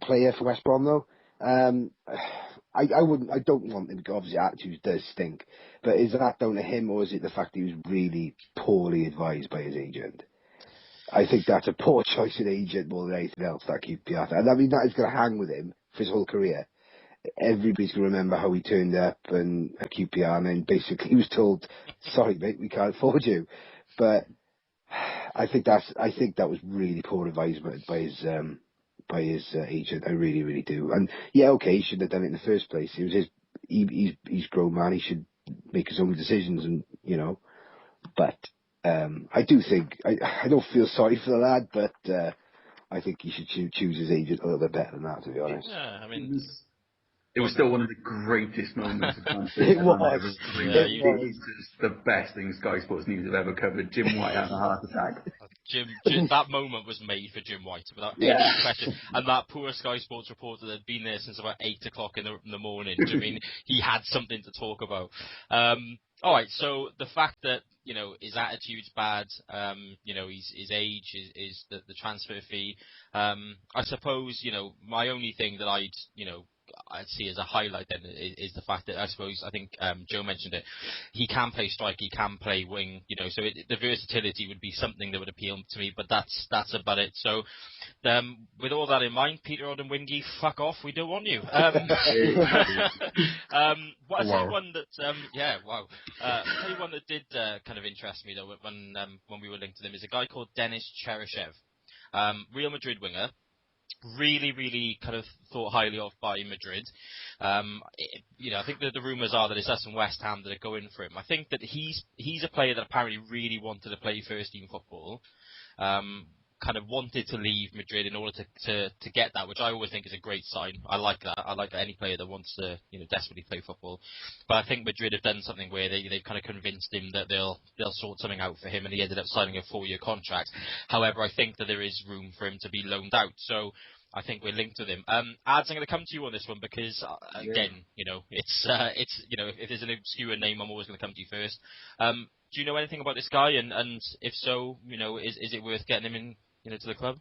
player for West Brom, though. I don't want him, because obviously attitude does stink. But is that down to him, or is it the fact he was really poorly advised by his agent? I think that's a poor choice in agent more than anything else, that QPR. And I mean, that is going to hang with him for his whole career. Everybody's going to remember how he turned up and at QPR, and then basically he was told, sorry mate, we can't afford you. But I think that was really poor advisement by his agent. I really, really do. And yeah, okay, he shouldn't have done it in the first place. It was he's grown man. He should make his own decisions, and but I do think I don't feel sorry for the lad, but I think he should choose his agent a little bit better than that, to be honest. Yeah, I mean, it was still one of the greatest moments of transfer. It was. It was just the best thing Sky Sports News have ever covered. Jim White had a heart attack. Jim, that moment was made for Jim White, without any question. And that poor Sky Sports reporter that had been there since about 8 o'clock in the morning. I mean, he had something to talk about. All right, so the fact that his attitude's bad, his age is the transfer fee. I suppose my only thing that I'd see as a highlight then is the fact that I think Joe mentioned it. He can play strike, he can play wing, so the versatility would be something that would appeal to me, but that's about it. So with all that in mind, Peter Odemwingie, fuck off, we don't want you. I'll tell you one that, I'll tell you one that did kind of interest me though when we were linked to them is a guy called Denis Cheryshev, Real Madrid winger. Really, really kind of thought highly of by Madrid. I think that the rumours are that it's us and West Ham that are going for him. I think that he's a player that apparently really wanted to play first team football. Kind of wanted to leave Madrid in order to get that, which I always think is a great sign. I like that. I like that any player that wants to desperately play football. But I think Madrid have done something where they've kind of convinced him that they'll sort something out for him, and he ended up signing a 4-year contract. However, I think that there is room for him to be loaned out. So I think we're linked with him. Ads, I'm going to come to you on this one because again, it's if there's an obscure name, I'm always going to come to you first. Do you know anything about this guy? And if so, is it worth getting him in? To the club?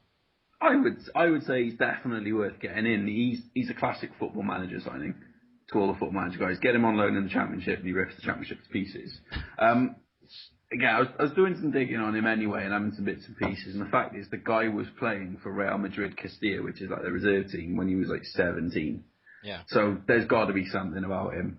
I would say he's definitely worth getting in. He's a classic football manager signing to all the football manager guys. Get him on loan in the Championship and he rips the Championship to pieces. Again, I was doing some digging on him anyway and having some bits and pieces, and the fact is the guy was playing for Real Madrid Castilla, which is like the reserve team, when he was like 17. Yeah. So there's got to be something about him.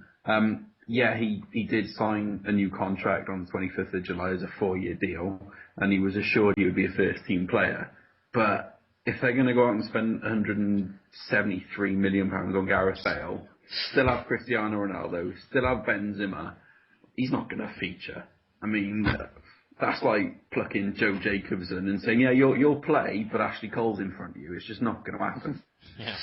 He did sign a new contract on the 25th of July as a 4-year deal, and he was assured he would be a first-team player. But if they're going to go out and spend £173 million on Gareth Bale, still have Cristiano Ronaldo, still have Benzema, he's not going to feature. I mean, that's like plucking Joe Jacobson and saying, yeah, you'll play, but Ashley Cole's in front of you. It's just not going to happen. Yeah.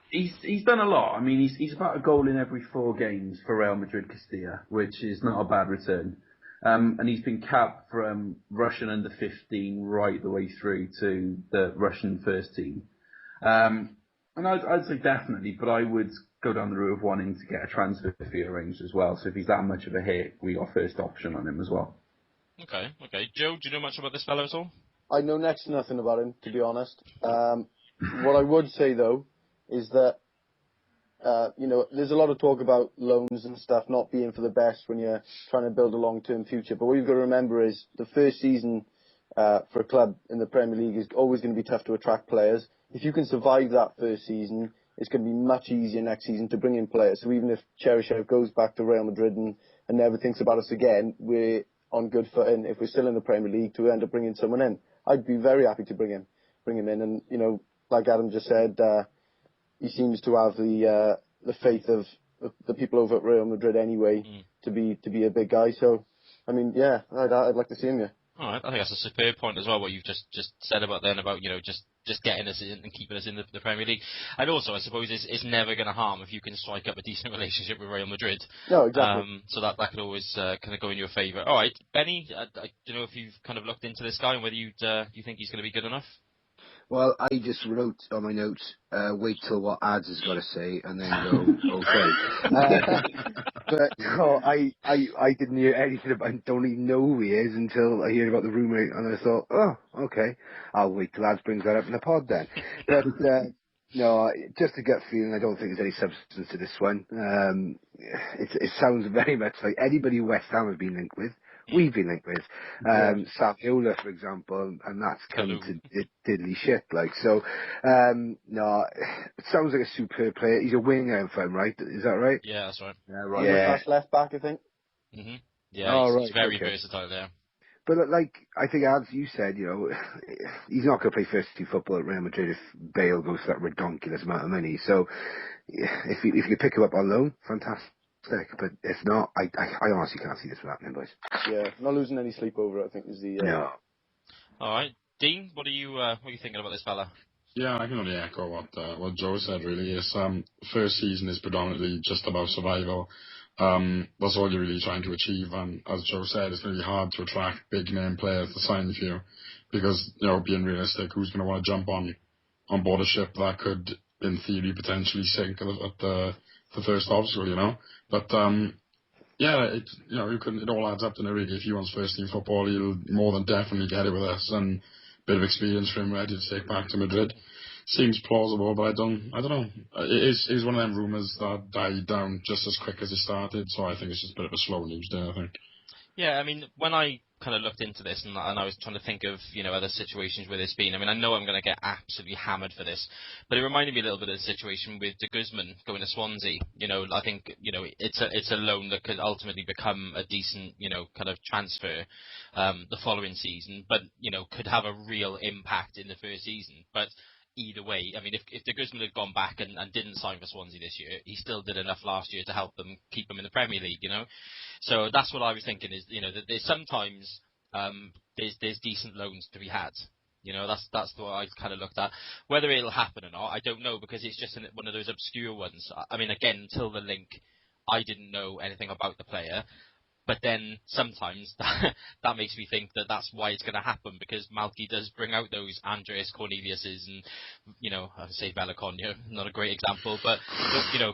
He's done a lot. I mean, he's about a goal in every 4 games for Real Madrid Castilla, which is not a bad return. And he's been capped from Russian under 15 right the way through to the Russian first team. And I'd say definitely, but I would go down the route of wanting to get a transfer fee arranged as well. So if he's that much of a hit, we got first option on him as well. Okay. Joe, do you know much about this fellow at all? I know next to nothing about him, to be honest. What I would say though is that there's a lot of talk about loans and stuff not being for the best when you're trying to build a long-term future. But what you've got to remember is the first season for a club in the Premier League is always going to be tough to attract players. If you can survive that first season, it's going to be much easier next season to bring in players. So even if Cheryshev goes back to Real Madrid and never thinks about us again, we're on good footing if we're still in the Premier League to end up bringing someone in. I'd be very happy to bring him in. And, like Adam just said, he seems to have the faith of the people over at Real Madrid anyway to be a big guy. So, I mean, yeah, I'd like to see him. Yeah. All right, I think that's a superb point as well. What you've just said about just getting us in and keeping us in the Premier League, and also I suppose it's never going to harm if you can strike up a decent relationship with Real Madrid. No, exactly. So that could always kind of go in your favour. All right, Benny, I don't know if you've kind of looked into this guy and whether you think he's going to be good enough. Well, I just wrote on my notes, wait till what Ads has got to say, and then go, okay. But no, I didn't hear anything about him, don't even know who he is until I heard about the rumour, and I thought, oh, okay, I'll wait till Ads brings that up in the pod then. But No, just a gut feeling. I don't think there's any substance to this one. It sounds very much like anybody West Ham have been linked with. We've been linked with Saviola, for example, and that's come to diddly shit. Like so, no, it sounds like a superb player. He's a winger, if I'm right. Is that right? Yeah, that's right. Yeah, right. Yeah. Left back, I think. Hmm. Yeah, he's very versatile there. But like I think, as you said, he's not going to play first team football at Real Madrid if Bale goes for that ridiculous amount of money. So if you pick him up on loan, fantastic. But if not, I honestly can't see this happening, boys. Yeah, not losing any sleep over it, I think is the. No. All right, Dean, what are you thinking about this fella? Yeah, I can only echo what Joe said. Really, is first season is predominantly just about survival. That's all you're really trying to achieve, and as Joe said, it's going to be hard to attract big name players to sign for you, because being realistic, who's going to want to jump on board a ship that could, in theory, potentially sink at the first obstacle, But yeah, it all adds up to really. If he wants first team football, he'll more than definitely get it with us, and a bit of experience for him ready to take back to Madrid. Seems plausible, but I don't know. It is one of them rumours that died down just as quick as it started, so I think it's just a bit of a slow news day, I think. Yeah, I mean, when I kind of looked into this and I was trying to think of, other situations where there's been, I mean, I know I'm going to get absolutely hammered for this, but it reminded me a little bit of the situation with De Guzman going to Swansea. I think, it's a loan that could ultimately become a decent, kind of transfer the following season, but, could have a real impact in the first season. But either way, I mean, if De Guzman had gone back and didn't sign for Swansea this year, he still did enough last year to help them keep them in the Premier League, So that's what I was thinking is, that there's sometimes there's decent loans to be had. That's what I kind of looked at. Whether it'll happen or not, I don't know, because it's just one of those obscure ones. I mean, again, until the link, I didn't know anything about the player. But then sometimes that makes me think that that's why it's going to happen, because Malky does bring out those Andreas Corneliuses and, I would say Bella Conyo, not a great example, but,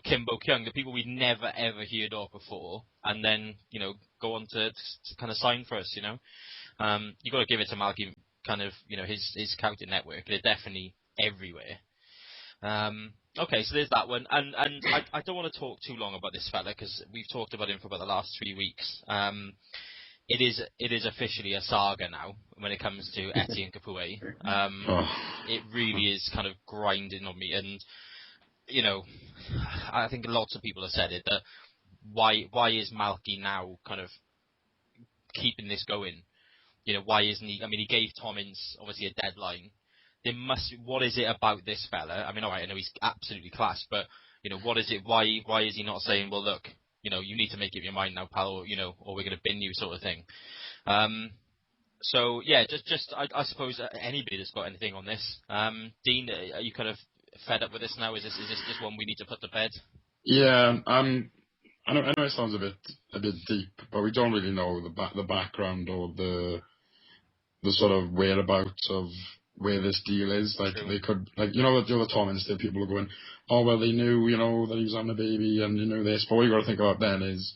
Kim Bo-kyung, the people we'd never ever heard of before, and then, go on to kind of sign for us, you got to give it to Malky, kind of, his scouting network. They're definitely everywhere. Okay, so there's that one, and I don't want to talk too long about this fella, because we've talked about him for about the last 3 weeks. It is officially a saga now when it comes to Etienne Capoue. It really is kind of grinding on me, and I think lots of people have said it, that why is Malky now kind of keeping this going? Why isn't he? I mean, he gave Tommins obviously a deadline. What is it about this fella? I mean, all right, I know he's absolutely class, but, what is it? Why is he not saying, well, look, you need to make up your mind now, pal, or we're going to bin you, sort of thing. So, yeah, I suppose anybody that's got anything on this. Dean, are you kind of fed up with this now? Is this just one we need to put to bed? Yeah, I know it sounds a bit deep, but we don't really know the background or the sort of whereabouts of where this deal is. Like, True. They could, like, the other Tommins, people are going, oh, well, they knew, that he was having a baby, and this. But what you got to think about then is,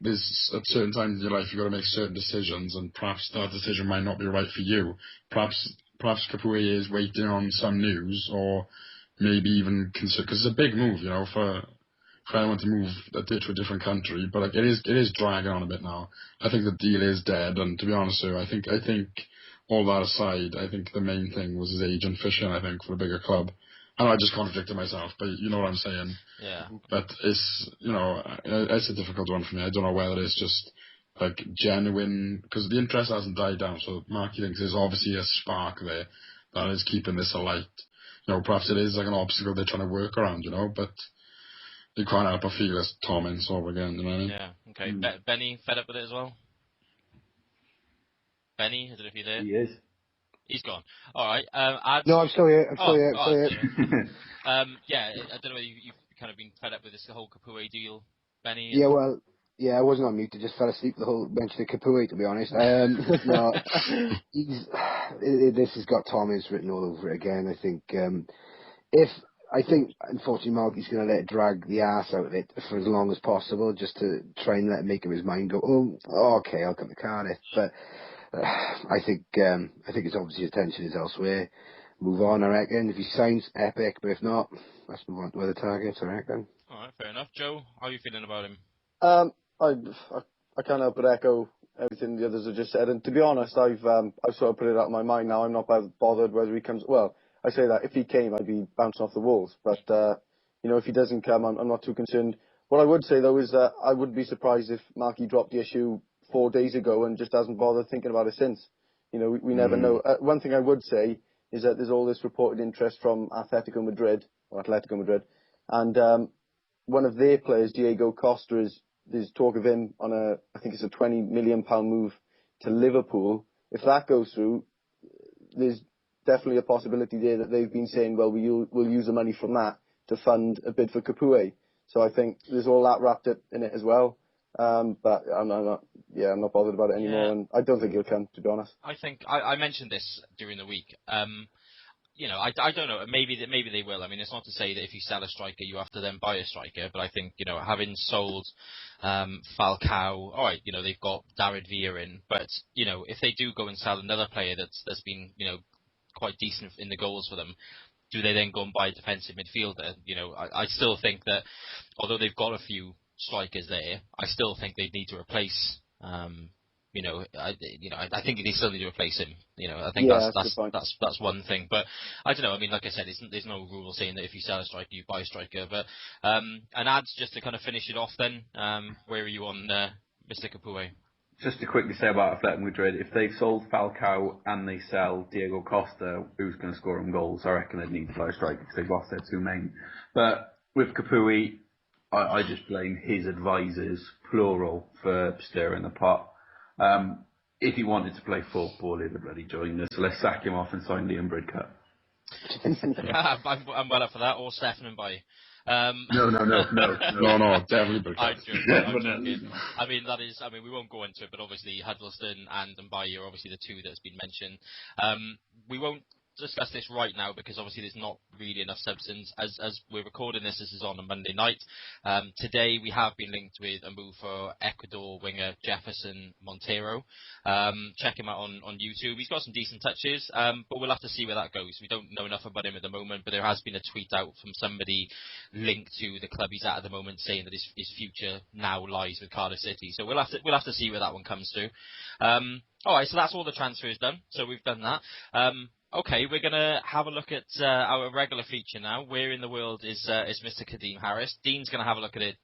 there's at certain times in your life you've got to make certain decisions, and perhaps that decision might not be right for you. Perhaps Capoue is waiting on some news, or maybe even consider, because it's a big move, for anyone to move to a different country. But like, it is dragging on a bit now. I think the deal is dead, and to be honest with you, I think all that aside, I think the main thing was his agent fishing, I think, for a bigger club. I know I just contradicted myself, but you know what I'm saying. Yeah. But it's, it's a difficult one for me. I don't know whether it's just, like, genuine, because the interest hasn't died down, so Marky thinks there's obviously a spark there that is keeping this alight. Perhaps it is like an obstacle they're trying to work around, but you can't help but feel it's Tommins over again, you know what I mean? Yeah, okay. Benny, fed up with it as well? Benny, I don't know if you're there. He is. He's gone. All right. No, I'm still here. Yeah, I don't know whether you've kind of been fed up with this whole Capoue deal, Benny. Yeah, well, I wasn't on mute. I just fell asleep the whole mention of Capoue, to be honest. No, this has got Tommins written all over it again. I think, unfortunately, Malky's going to let it drag the arse out of it for as long as possible, just to try and let him make up his mind. Go, okay, I'll come to Cardiff. But I think his obvious attention is elsewhere. move on, I reckon. If he signs, epic, but if not, let's move on to other targets, I reckon. Alright, fair enough. Joe, how are you feeling about him? I can't help but echo everything the others have just said. And to be honest, I've sort of put it out of my mind now. I'm not bothered whether he comes. Well, I say that if he came, I'd be bouncing off the walls. But if he doesn't come, I'm not too concerned. What I would say though is that I wouldn't be surprised if Marky dropped the issue 4 days ago and just hasn't bothered thinking about it since. We never know. One thing I would say is that there's all this reported interest from Atletico Madrid, and one of their players, Diego Costa, there's talk of him on I think it's a £20 million move to Liverpool. If that goes through, there's definitely a possibility there that they've been saying, well, we'll use the money from that to fund a bid for Capoue. So I think there's all that wrapped up in it as well. But I'm not bothered about it anymore, and I don't think he'll come, to be honest. I think I mentioned this during the week. I don't know. Maybe they will. I mean, it's not to say that if you sell a striker, you have to then buy a striker. But I think having sold Falcao, all right, they've got David Villa in. But if they do go and sell another player that's been quite decent in the goals for them, do they then go and buy a defensive midfielder? I still think that although they've got a few strikers there, I still think they need to replace. I think they still need to replace him. I think that's one thing. But I don't know. I mean, like I said, there's no rule saying that if you sell a striker, you buy a striker. But and Ads, just to kind of finish it off, then where are you on Mr. Capoue? Just to quickly say about Atletico Madrid, if they've sold Falcao and they sell Diego Costa, who's going to score them goals? I reckon they'd need to buy a striker because they've lost their two main. But with Capoue, I just blame his advisors, plural, for stirring the pot. If he wanted to play football, he'd have bloody joined us. So let's sack him off and sign Liam Bridcut. I'm well up for that, or Stefan and Bay. No, definitely Bridcut. I'm joking. I mean, we won't go into it, but obviously Huddleston and Mbaye are obviously the two that's been mentioned. We won't discuss this right now because obviously there's not really enough substance. As we're recording this is on a Monday night. Today we have been linked with a move for Ecuador winger Jefferson Montero. Check him out on YouTube. He's got some decent touches, but we'll have to see where that goes. We don't know enough about him at the moment, but there has been a tweet out from somebody linked to the club he's at the moment saying that his future now lies with Cardiff City. So we'll have to see where that one comes to. All right, so that's all the transfers done. So we've done that. Okay, we're going to have a look at our regular feature now. Where in the world is Mr. Kadeem Harris? Dean's going to have a look at it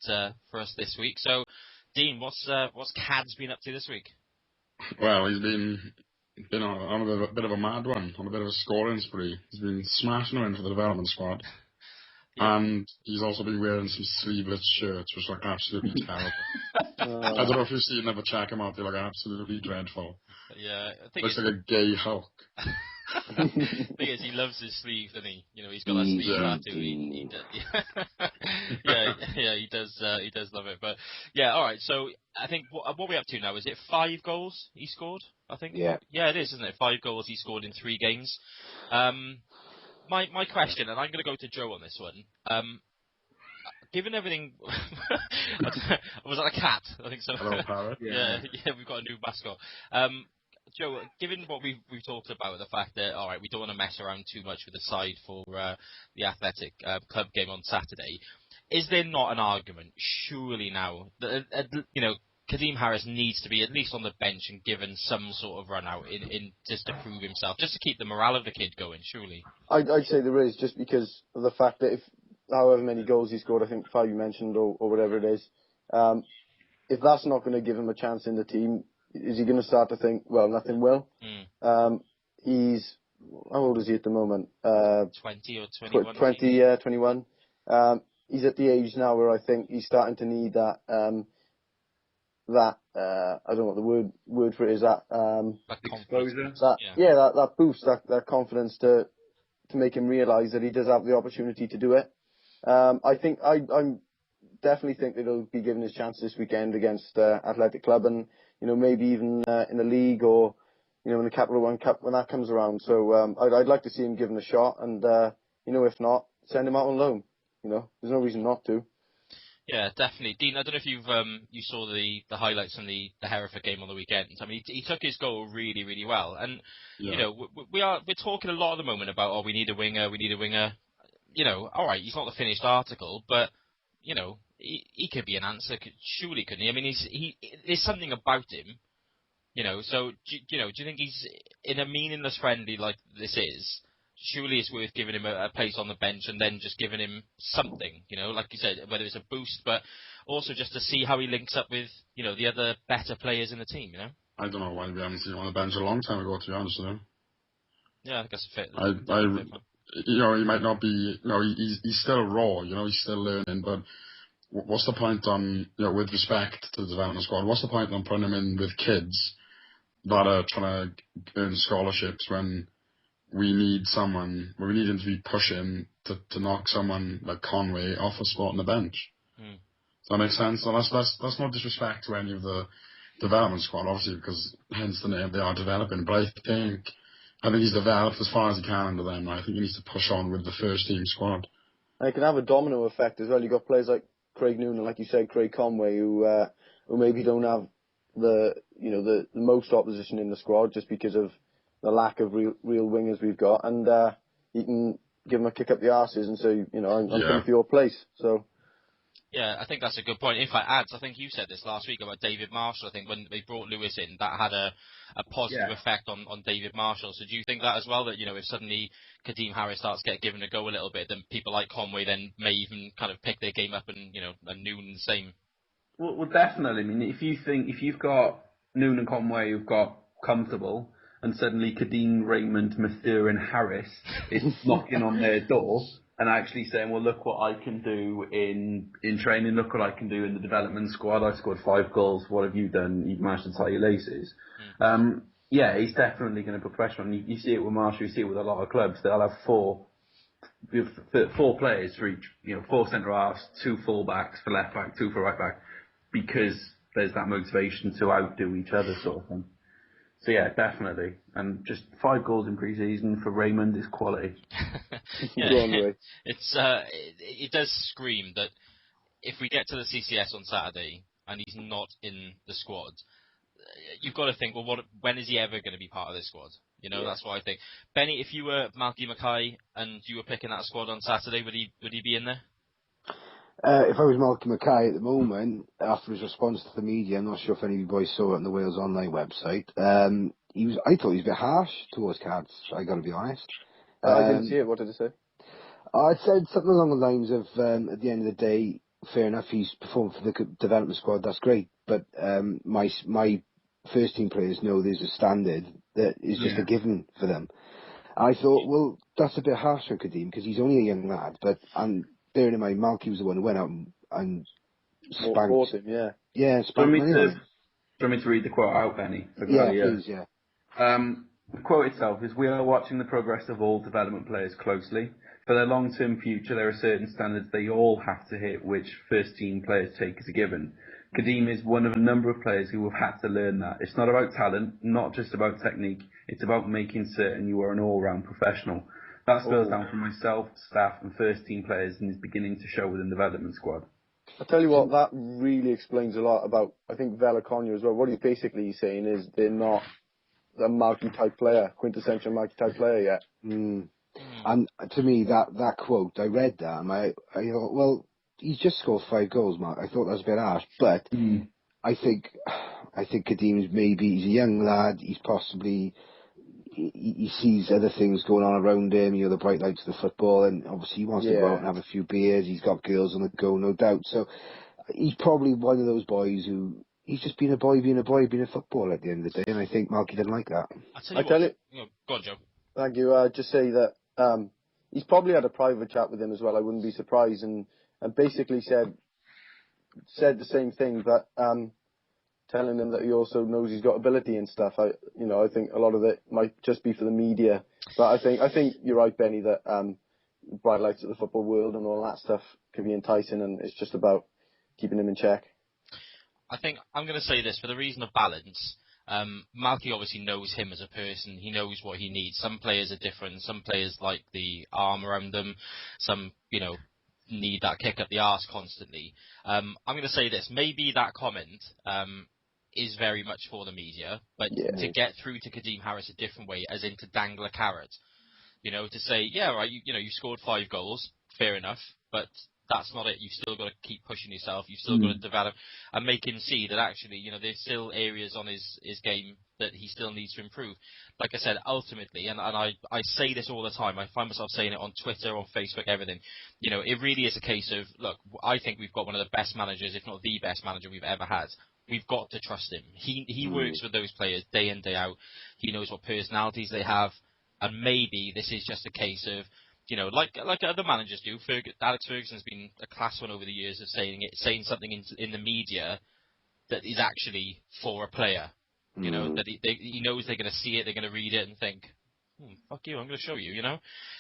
for us this week. So, Dean, what's Cads been up to this week? Well, he's been on a bit of a mad one, on a bit of a scoring spree. He's been smashing them in for the development squad. Yeah. And he's also been wearing some sleeveless shirts, which look absolutely terrible. I don't know if you've seen them, but check them out. They look absolutely dreadful. Yeah, I think looks like a gay Hulk. The thing is, he loves his sleeve, doesn't he? He's got that sleeve tattoo. He does love it. But yeah, all right. So I think what we're up to now, is it 5 goals he scored? I think. Yeah, it is, isn't it? 5 goals he scored in 3 games. My question, and I'm going to go to Joe on this one. Given everything, was that a cat? I think so. Hello, parrot. Yeah, we've got a new mascot. Joe, given what we've talked about, the fact that, all right, we don't want to mess around too much with the side for the Athletic club game on Saturday, is there not an argument, surely now, that Kadeem Harris needs to be at least on the bench and given some sort of run out in just to prove himself, just to keep the morale of the kid going, surely? I'd say there is, just because of the fact that if however many goals he scored, I think 5 you mentioned, or whatever it is, if that's not going to give him a chance in the team, is he going to start to think, well, nothing will? He's, how old is he at the moment? 20 or 21. 20, 21. He's at the age now where I think he's starting to need that, I don't know what the word for it is, that exposure. That boost, that confidence to make him realise that he does have the opportunity to do it. I'm definitely think that he'll be given his chance this weekend against Athletic Club, and maybe even in the league, or in the Capital One Cup when that comes around. So I'd like to see him given a shot, and if not, send him out on loan. There's no reason not to. Yeah, definitely. Dean, I don't know if you saw the highlights from the Hereford game on the weekend. I mean, he took his goal really, really well. And, you Yeah. know, we're talking a lot at the moment about, we need a winger, we need a winger. You know, all right, he's not the finished article, but, you know, he could be an answer, surely, couldn't he? I mean, there's something about him, you know, so, do you think he's, in a meaningless friendly like this is, surely it's worth giving him a place on the bench and then just giving him something, you know, like you said, whether it's a boost, but also just to see how he links up with, you know, the other better players in the team, you know? I don't know why we haven't seen him on the bench a long time ago, to be honest with you. Yeah, I think that's a fit. You know, he might not be, you know, he's still raw, you know, he's still learning, but what's the point on, you know, with respect to the development squad, what's the point on putting him in with kids that are trying to earn scholarships when we need him to be pushing to knock someone like Conway off a spot on the bench? Hmm. Does that make sense? So that's no disrespect to any of the development squad, obviously, because hence the name, they are developing, but I think he's developed as far as he can under them. I think he needs to push on with the first team squad. And it can have a domino effect as well. You've got players like Craig Noonan, like you said, Craig Conway, who maybe don't have the most opposition in the squad just because of the lack of real wingers we've got, and you can give them a kick up the arses and say, I'm coming for your place. So. Yeah, I think that's a good point. In fact, Ads, I think you said this last week about David Marshall. I think when they brought Lewis in, that had a positive effect on David Marshall. So do you think that as well, that, if suddenly Kadeem Harris starts getting given a go a little bit, then people like Conway then may even kind of pick their game up and, and Noonan the same? Well, definitely. I mean, if you've got Noon and Conway who've got comfortable, and suddenly Kadeem, Raymond, Mathur and Harris is knocking on their door and actually saying, well, look what I can do in training, look what I can do in the development squad. I scored 5 goals. What have you done? You've managed to tie your laces. Yeah, he's definitely going to put pressure on. You see it with Marshall. You see it with a lot of clubs. They'll have four players for each, 4 centre halves, 2 full backs for left back, 2 for right back, because there's that motivation to outdo each other sort of thing. So yeah, definitely. And just 5 goals in pre-season for Raymond is quality. It does scream that if we get to the CCS on Saturday and he's not in the squad, you've got to think, well, when is he ever going to be part of this squad? That's what I think. Benny, if you were Malky Mackay and you were picking that squad on Saturday, would he be in there? If I was Malky Mackay at the moment, after his response to the media, I'm not sure if any of you boys saw it on the Wales Online website. I thought he was a bit harsh towards Cats. I got to be honest. I didn't see it. What did it say? I said something along the lines of, at the end of the day, fair enough, he's performed for the development squad. That's great, but my first team players know there's a standard that is just a given for them. I thought, well, that's a bit harsh on Kadeem because he's only a young lad, but bearing in mind, Malky was the one who went out and spanked him, yeah. Yeah, spanked him anyway. Do you want me to read the quote out, Benny? Please, yeah. The quote itself is, "We are watching the progress of all development players closely. For their long-term future, there are certain standards they all have to hit, which first-team players take as a given. Kadeem is one of a number of players who have had to learn that. It's not about talent, not just about technique. It's about making certain you are an all-round professional. That spills down from myself, staff, and first-team players, and is beginning to show within the development squad." I'll tell you what, that really explains a lot about, I think, Vela Conyer as well. What he's basically saying is they're not a Malky-type player, quintessential Malky-type player yet. And to me, that quote, I read that, and I thought, well, he's just scored 5 goals, Mark. I thought that was a bit harsh, but I think Kadeem's he's a young lad. He's possibly he sees other things going on around him. The bright lights of the football, and obviously he wants to go out and have a few beers. He's got girls on the go, no doubt. So he's probably one of those boys who he's just being a footballer at the end of the day. And I think Malky didn't like that. I tell you, go on, Joe. Thank you. I'd just say that he's probably had a private chat with him as well. I wouldn't be surprised, and basically said the same thing, but telling him that he also knows he's got ability and stuff. I think a lot of it might just be for the media, but I think you're right, Benny, that bright lights of the football world and all that stuff can be enticing, and it's just about keeping him in check. I think I'm going to say this for the reason of balance. Malky obviously knows him as a person. He knows what he needs. Some players are different. Some players like the arm around them. Some, need that kick up the arse constantly. I'm going to say this. Maybe that comment is very much for the media, but to get through to Kadeem Harris a different way, as in to dangle a carrot. To say, yeah, right, you scored 5 goals, fair enough, but that's not it. You've still got to keep pushing yourself. You've still got to develop and make him see that actually, there's still areas on his game that he still needs to improve. Like I said, ultimately, and I say this all the time, I find myself saying it on Twitter, on Facebook, everything. It really is a case of, look, I think we've got one of the best managers, if not the best manager we've ever had. We've got to trust him. He works with those players day in, day out. He knows what personalities they have. And maybe this is just a case of, like other managers do. Alex Ferguson's been a class one over the years of saying something in the media that is actually for a player. That he knows they're going to see it, they're going to read it and think, fuck you, I'm going to show you,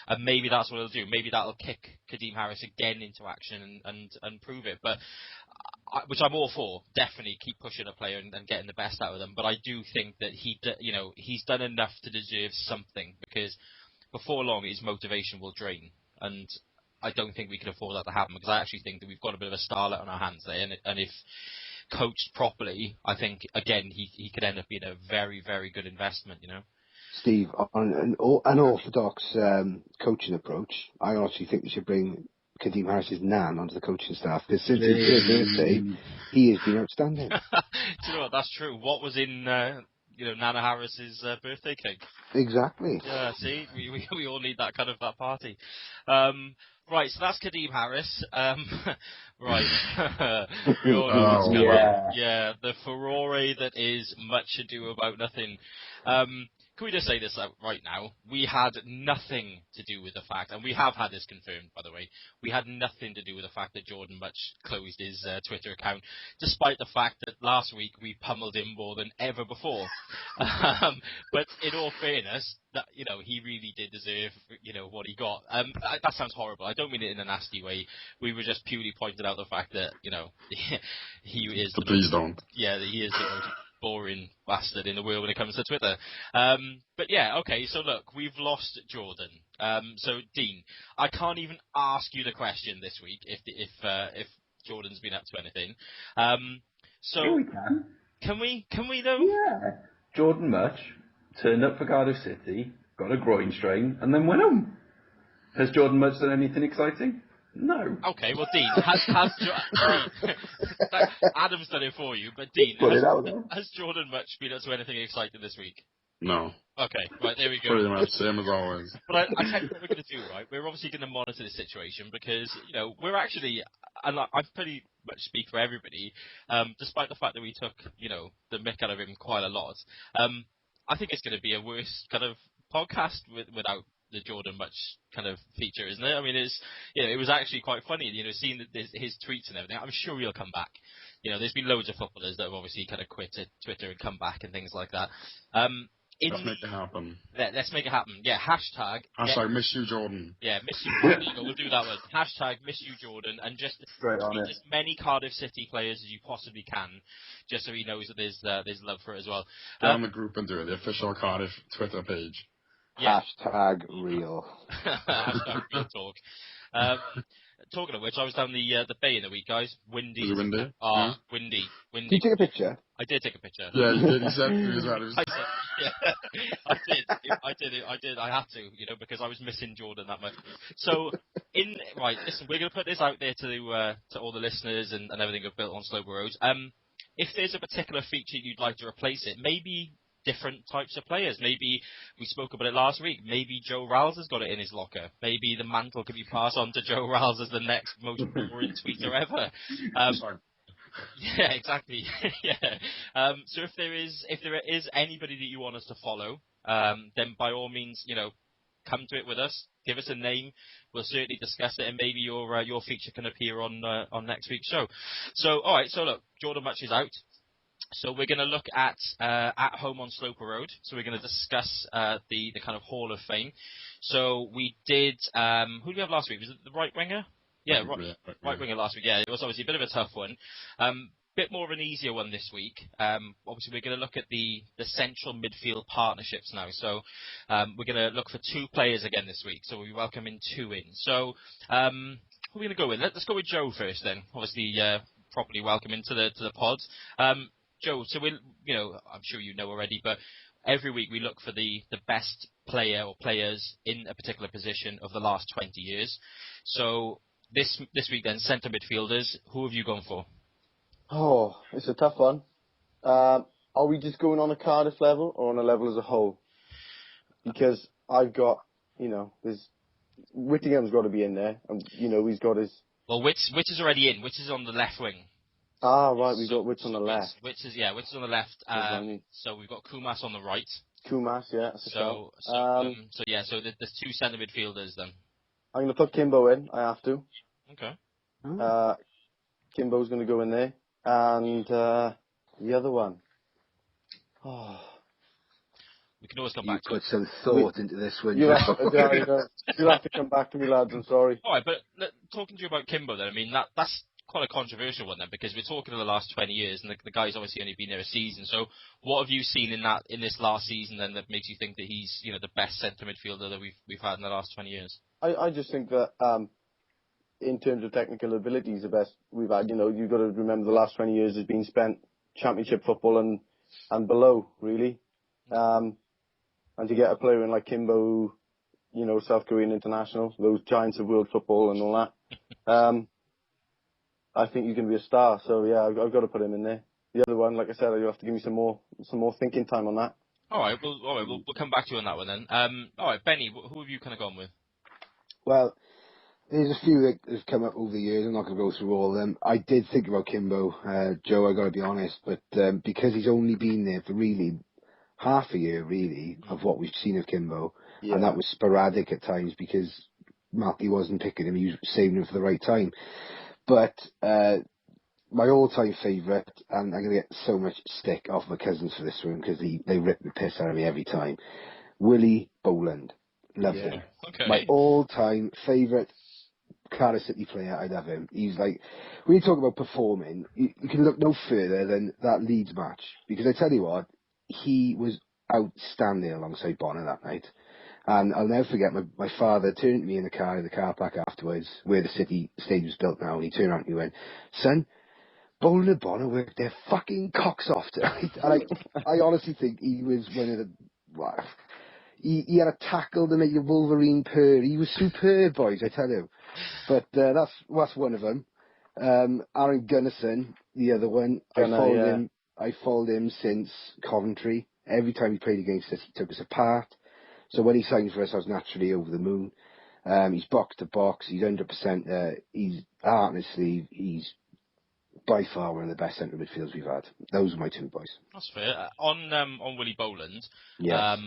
And maybe that's what it'll do. Maybe that'll kick Kadeem Harris again into action and prove it. But which I'm all for. Definitely keep pushing a player and getting the best out of them. But I do think that he's done enough to deserve something, because before long his motivation will drain, and I don't think we can afford that to happen, because I actually think that we've got a bit of a starlet on our hands there, and if coached properly, I think again he could end up being a very, very good investment. Steve, on an unorthodox coaching approach, I honestly think we should bring Kadeem Harris's nan onto the coaching staff, because since his birthday, he has been outstanding. Do you know what? That's true. What was in Nana Harris's birthday cake? Exactly. Yeah. See, we all need that kind of that party. Right, so that's Kadeem Harris. Right. We all know what's going on. Yeah, the furore that is Much Ado About Nothing. Can we just say this right now? We had nothing to do with the fact, and we have had this confirmed, by the way, we had nothing to do with the fact that Jordan Much closed his Twitter account, despite the fact that last week we pummeled him more than ever before. But in all fairness, that he really did deserve what he got. That sounds horrible. I don't mean it in a nasty way. We were just purely pointing out the fact that he is. So please don't. Yeah, he is the most boring bastard in the world when it comes to Twitter. But yeah, okay. So look, we've lost Jordan. So Dean, I can't even ask you the question this week if Jordan's been up to anything. So yeah, we can. Can we though? Yeah. Jordan Much turned up for Cardiff City, got a groin strain, and then went home. Has Jordan Much done anything exciting? No. Okay, well, Dean, Adam's done it for you, but Dean, has Jordan Much been up to anything exciting this week? No. Okay, right, there we go. Pretty much same as always. But I tell you what we're going to do, right? We're obviously going to monitor the situation, because, we're actually, and I pretty much speak for everybody, despite the fact that we took, the mick out of him quite a lot, I think it's going to be a worse kind of podcast without the Jordan Much kind of feature, isn't it? I mean, it was actually quite funny, seeing his tweets and everything. I'm sure he'll come back. There's been loads of footballers that have obviously kind of quit Twitter and come back and things like that. Let's make it happen. Let's make it happen. Yeah, hashtag miss you, Jordan. Yeah, miss you, Jordan. We'll do that one. Hashtag miss you, Jordan, and just straight on tweet as many Cardiff City players as you possibly can, just so he knows that there's love for it as well. Get on the group and do it. The official Cardiff Twitter page. Yeah. Hashtag real. Hashtag real talk. Talking of which, I was down the bay in the week, guys. Windy. Was it windy? Windy. Did you take a picture? I did take a picture. Yeah, you did. He said to me as well. I did. I had to, because I was missing Jordan that much. So, listen, we're going to put this out there to all the listeners and everything of Built on Sloper Road. If there's a particular feature you'd like to replace it, maybe different types of players. Maybe we spoke about it last week. Maybe Joe Ralls has got it in his locker. Maybe the mantle could be passed on to Joe Ralls as the next most boring tweeter ever. Yeah, exactly. Yeah. So if there is anybody that you want us to follow, then by all means, come to it with us. Give us a name. We'll certainly discuss it, and maybe your feature can appear on next week's show. So all right. So look, Jordan Much is out. So we're going to look at home on Sloper Road. So we're going to discuss the kind of Hall of Fame. So we did. Who did we have last week? Was it the right winger? Yeah, right winger last week. Yeah, it was obviously a bit of a tough one. Bit more of an easier one this week. Obviously, we're going to look at the central midfield partnerships now. So we're going to look for 2 players again this week. So we'll be welcoming 2 in. So who are we going to go with? Let's go with Joe first then. Obviously, properly welcome into the pod. Joe, so I'm sure you know already, but every week we look for the best player or players in a particular position of the last 20 years. So this week then, centre midfielders, who have you gone for? Oh, it's a tough one. Are we just going on a Cardiff level or on a level as a whole? Because I've got, there's Whittingham's got to be in there, and he's got his. Well, Witts is already in. Witts is on the left wing. Ah, right, we've got Witts on the left. Witts is on the left. So we've got Kumas on the right. Kumas, yeah. That's so there's two centre midfielders then. I'm going to put Kimbo in. I have to. Okay. Kimbo's going to go in there, and the other one. Oh. We can always come back to put some thought into this one. You'll have to come back to me, lads. I'm sorry. All right, but talking to you about Kimbo then, I mean, that's quite a controversial one then, because we're talking in the last 20 years, and the guy's obviously only been there a season. So what have you seen in this last season then that makes you think that he's the best centre midfielder that we've had in the last 20 years? I just think that in terms of technical ability, he's the best we've had. You've got to remember the last 20 years has been spent Championship football and below, really. And to get a player in like Kimbo, South Korean international, those giants of world football and all that, I think he's going to be a star. So yeah, I've got to put him in there. The other one, like I said, you'll have to give me some more thinking time on that. All right, we'll come back to you on that one then. All right, Benny, who have you kind of gone with? Well, there's a few that have come up over the years. I'm not going to go through all of them. I did think about Kimbo, Joe, I got to be honest, but because he's only been there for really half a year, really, of what we've seen of Kimbo, and that was sporadic at times because Matthew wasn't picking him, he was saving him for the right time. But my all-time favourite, and I'm going to get so much stick off my cousins for this one because they rip the piss out of me every time, Willie Boland. Love him. Okay. My all-time favourite Cardiff City player, I love him. He's like, when you talk about performing, you can look no further than that Leeds match. Because I tell you what, he was outstanding alongside Bonner that night. And I'll never forget, my father turned to me in the car park afterwards, where the City stadium's built now, and he turned around and he went, "Son, Boland and Bonner worked their fucking cocks off tonight." And I honestly think he was one of the... Wow. He had a tackle to make the Wolverine purr. He was superb, boys, I tell you. But that's one of them. Aaron Gunnarsson, the other one. I followed him since Coventry. Every time he played against us, he took us apart. So when he signed for us, I was naturally over the moon. He's box to box. He's 100%. He's honestly, he's by far one of the best centre midfielders we've had. Those are my two boys. That's fair. On Willie Boland, yes.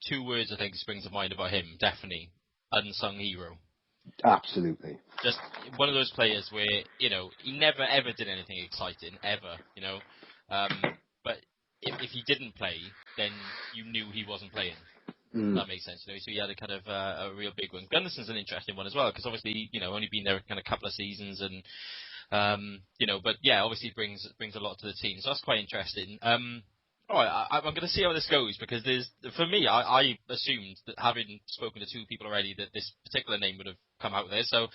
Two words I think springs to mind about him. Definitely unsung hero. Absolutely. Just one of those players where he never ever did anything exciting ever. But if he didn't play, then you knew he wasn't playing. That makes sense. So he had a kind of a real big one. Gunnarsson's an interesting one as well because obviously only been there kind of a couple of seasons and but yeah, obviously brings a lot to the team. So that's quite interesting. All right, I'm going to see how this goes because for me, I assumed that having spoken to two people already that this particular name would have come out there. So,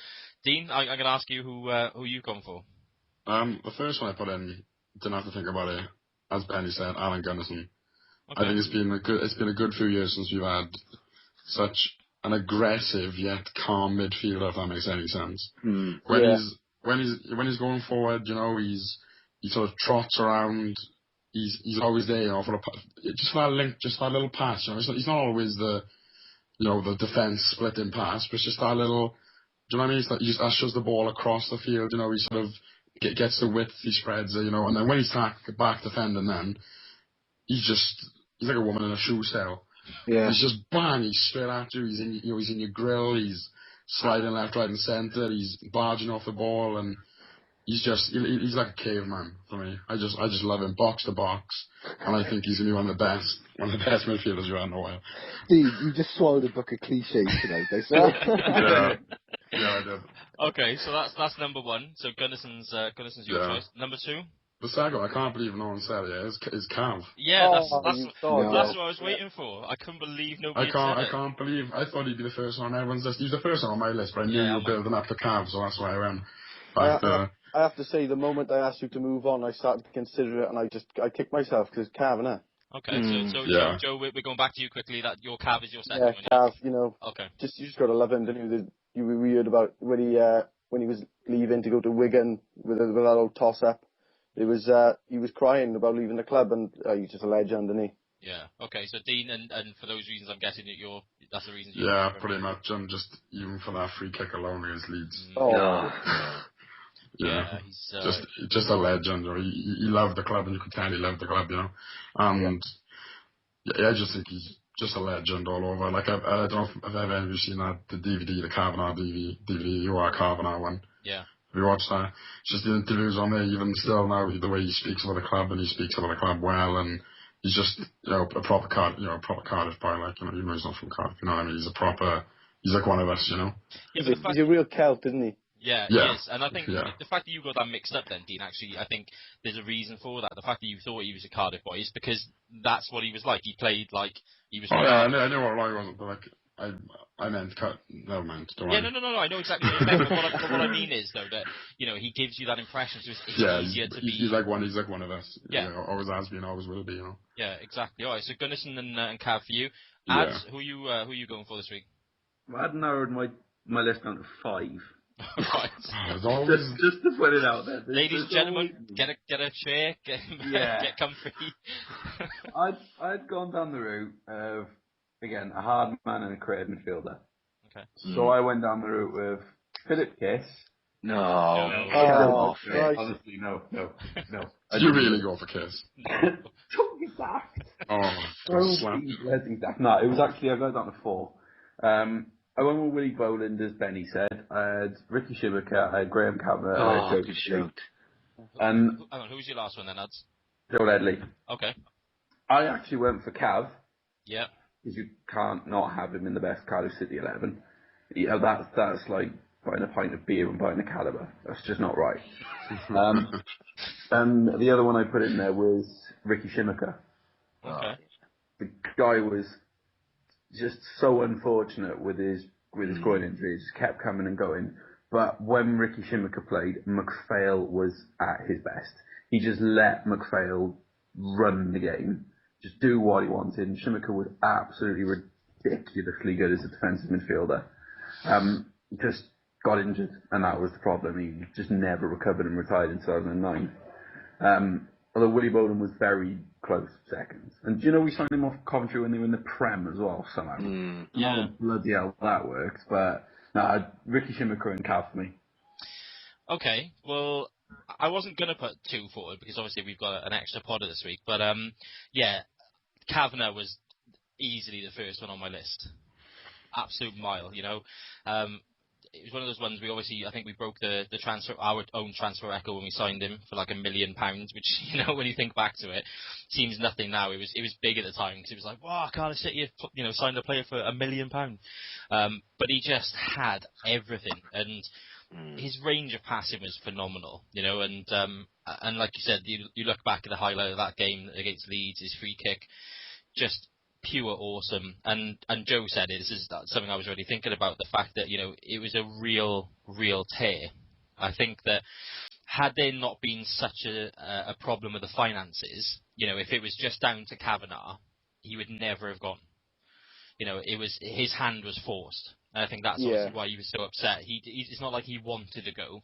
Dean, I'm going to ask you who you've gone for. The first one I put in, didn't have to think about it. As Benny said, Alan Gunnarsson. Okay. I think it's been a good few years since we've had such an aggressive yet calm midfielder, if that makes any sense. When he's going forward, he sort of trots around. He's always there, for just that link, just that little pass. He's not always the defense splitting pass, but it's just that little. Do you know what I mean? It's like he just ushers the ball across the field. He sort of gets the width, he spreads it, and then when he's back defending, then he's like a woman in a shoe cell. Yeah. He's just bang, he's straight at you. He's in your grill. He's sliding left, right, and centre. He's barging off the ball, and he's like a caveman for me. I just love him, box to box, and I think he's gonna be one of the best midfielders you've had in a while. Steve, you just swallowed a book of cliches tonight, I Yeah, I did. Okay, so that's number one. So Gunnarsson's your choice. Number two. The second one, I can't believe no one said it, is Cav. Yeah, that's Oh, that's you what, thought, that's yeah. what I was waiting for. I couldn't believe I nobody had can't, said I it. can't believe, I thought he'd be the first one on everyone's list. He's the first one on my list, but I knew Yeah, you were building up to Cav, so that's why I went. I have to say, the moment I asked you to move on, I started to consider it, and I kicked myself because it's Cav, innit? Okay, so yeah. Joe, we're going back to you quickly. That your Cav is your second Yeah, one. Cav, you know, Okay. you just gotta love him, didn't you? You heard about when he was leaving to go to Wigan with that old toss-up. He was crying about leaving the club, and he's just a legend, isn't he? Yeah. Okay. So Dean, and for those reasons, I'm guessing that that's the reason. Yeah, pretty much. And just even for that free kick alone against Leeds. Oh, Yeah, he's just a legend. He loved the club, and you could tell he loved the club, you know. And I just think he's just a legend all over. Like I don't know if ever seen that the DVD, the Kavanagh DVD, you are Kavanagh one. Yeah. Have you watched that? It's just the interviews on there, even still now, the way he speaks about the club, and he speaks about the club well, and he's just, a proper Cardiff boy, like, even though he's not from Cardiff, you know what I mean? He's like one of us, you know? Yeah, he's a real Celt, isn't he? Yeah, he is. And I think the fact that you got that mixed up then, Dean, actually, I think there's a reason for that. The fact that you thought he was a Cardiff boy is because that's what he was like. He played like he was... Oh, yeah, I knew what I wasn't, but, like, I meant never mind. Don't worry. No. I know exactly what you meant. But what I mean is, though, that he gives you that impression. So it's easier to be. He's like one of us. Yeah. Always has been, always will be. You know. Yeah, exactly. All right. So Gunnarsson and Cav for you. Ads, who are you going for this week? I had narrowed my list down to 5. Right. Just to put it out there. Ladies and gentlemen, get a chair, get comfy. I'd gone down the route of, again, a hard man and a creative midfielder. Okay. So I went down the route of Philip Kiss. No. Honestly, no. Did you really go for Kiss? Don't be daft. Oh, No, it was actually, I got down to 4. I went with Willie Boland, as Benny said. I had Ricky Shibaka, I had Graham Cavanagh, good shout. And Hang on, who was your last one then, Ads? Joe Ledley. Okay. I actually went for Cav. Yeah. Because you can't not have him in the best Cardiff City 11. That's like buying a pint of beer and buying a Caliber. That's just not right. And the other one I put in there was Ricky Shimaka. Okay. The guy was just so unfortunate with his groin injuries. Kept coming and going. But when Ricky Shimaka played, McPhail was at his best. He just let McPhail run the game. Just do what he wanted. Shimaka was absolutely ridiculously good as a defensive midfielder. Just got injured, and that was the problem. He just never recovered and retired in 2009. Although Willie Boland was very close seconds. And do you know we signed him off Coventry when they were in the Prem as well, somehow? Yeah. Bloody hell, that worked. But no, Ricky Shimaka and Cav for me. Okay, well, I wasn't going to put 2 forward because obviously we've got an extra podder this week. But, Kavanagh was easily the first one on my list. Absolute mile, it was one of those ones I think we broke the transfer, our own transfer record when we signed him for like £1 million, which, when you think back to it, seems nothing now. It was big at the time because it was like, wow, Cardiff City have, signed a player for £1 million. But he just had everything, and his range of passing was phenomenal, and like you said, you look back at the highlight of that game against Leeds, his free kick, just pure awesome. And Joe said it, this is something I was already thinking about, the fact that, it was a real tear. I think that had there not been such a problem with the finances, if it was just down to Kavanagh, he would never have gone. His hand was forced. And I think that's obviously why he was so upset. It's not like he wanted to go.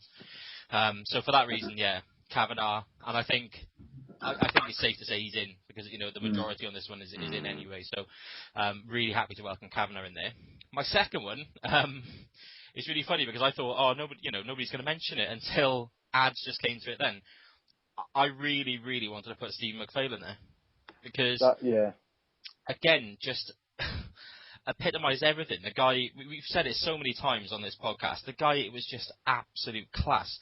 So for that reason, Kavanagh, and I think it's safe to say he's in because the majority on this one is in anyway. So really happy to welcome Kavanagh in there. My second one is really funny because I thought, nobody's going to mention it until Ads just came to it. Then I really wanted to put Stephen McPhail in there because again, just epitomised everything. The guy, we've said it so many times on this podcast. The guy, it was just absolute class.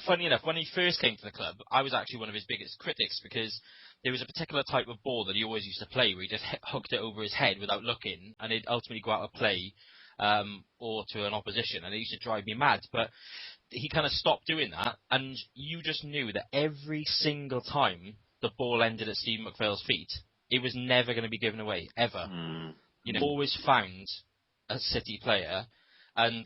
Funny enough, when he first came to the club, I was actually one of his biggest critics because there was a particular type of ball that he always used to play where he just hooked it over his head without looking, and he'd ultimately go out of play or to an opposition, and it used to drive me mad. But he kind of stopped doing that, and you just knew that every single time the ball ended at Steve McPhail's feet, it was never going to be given away, ever. Always found a City player, and,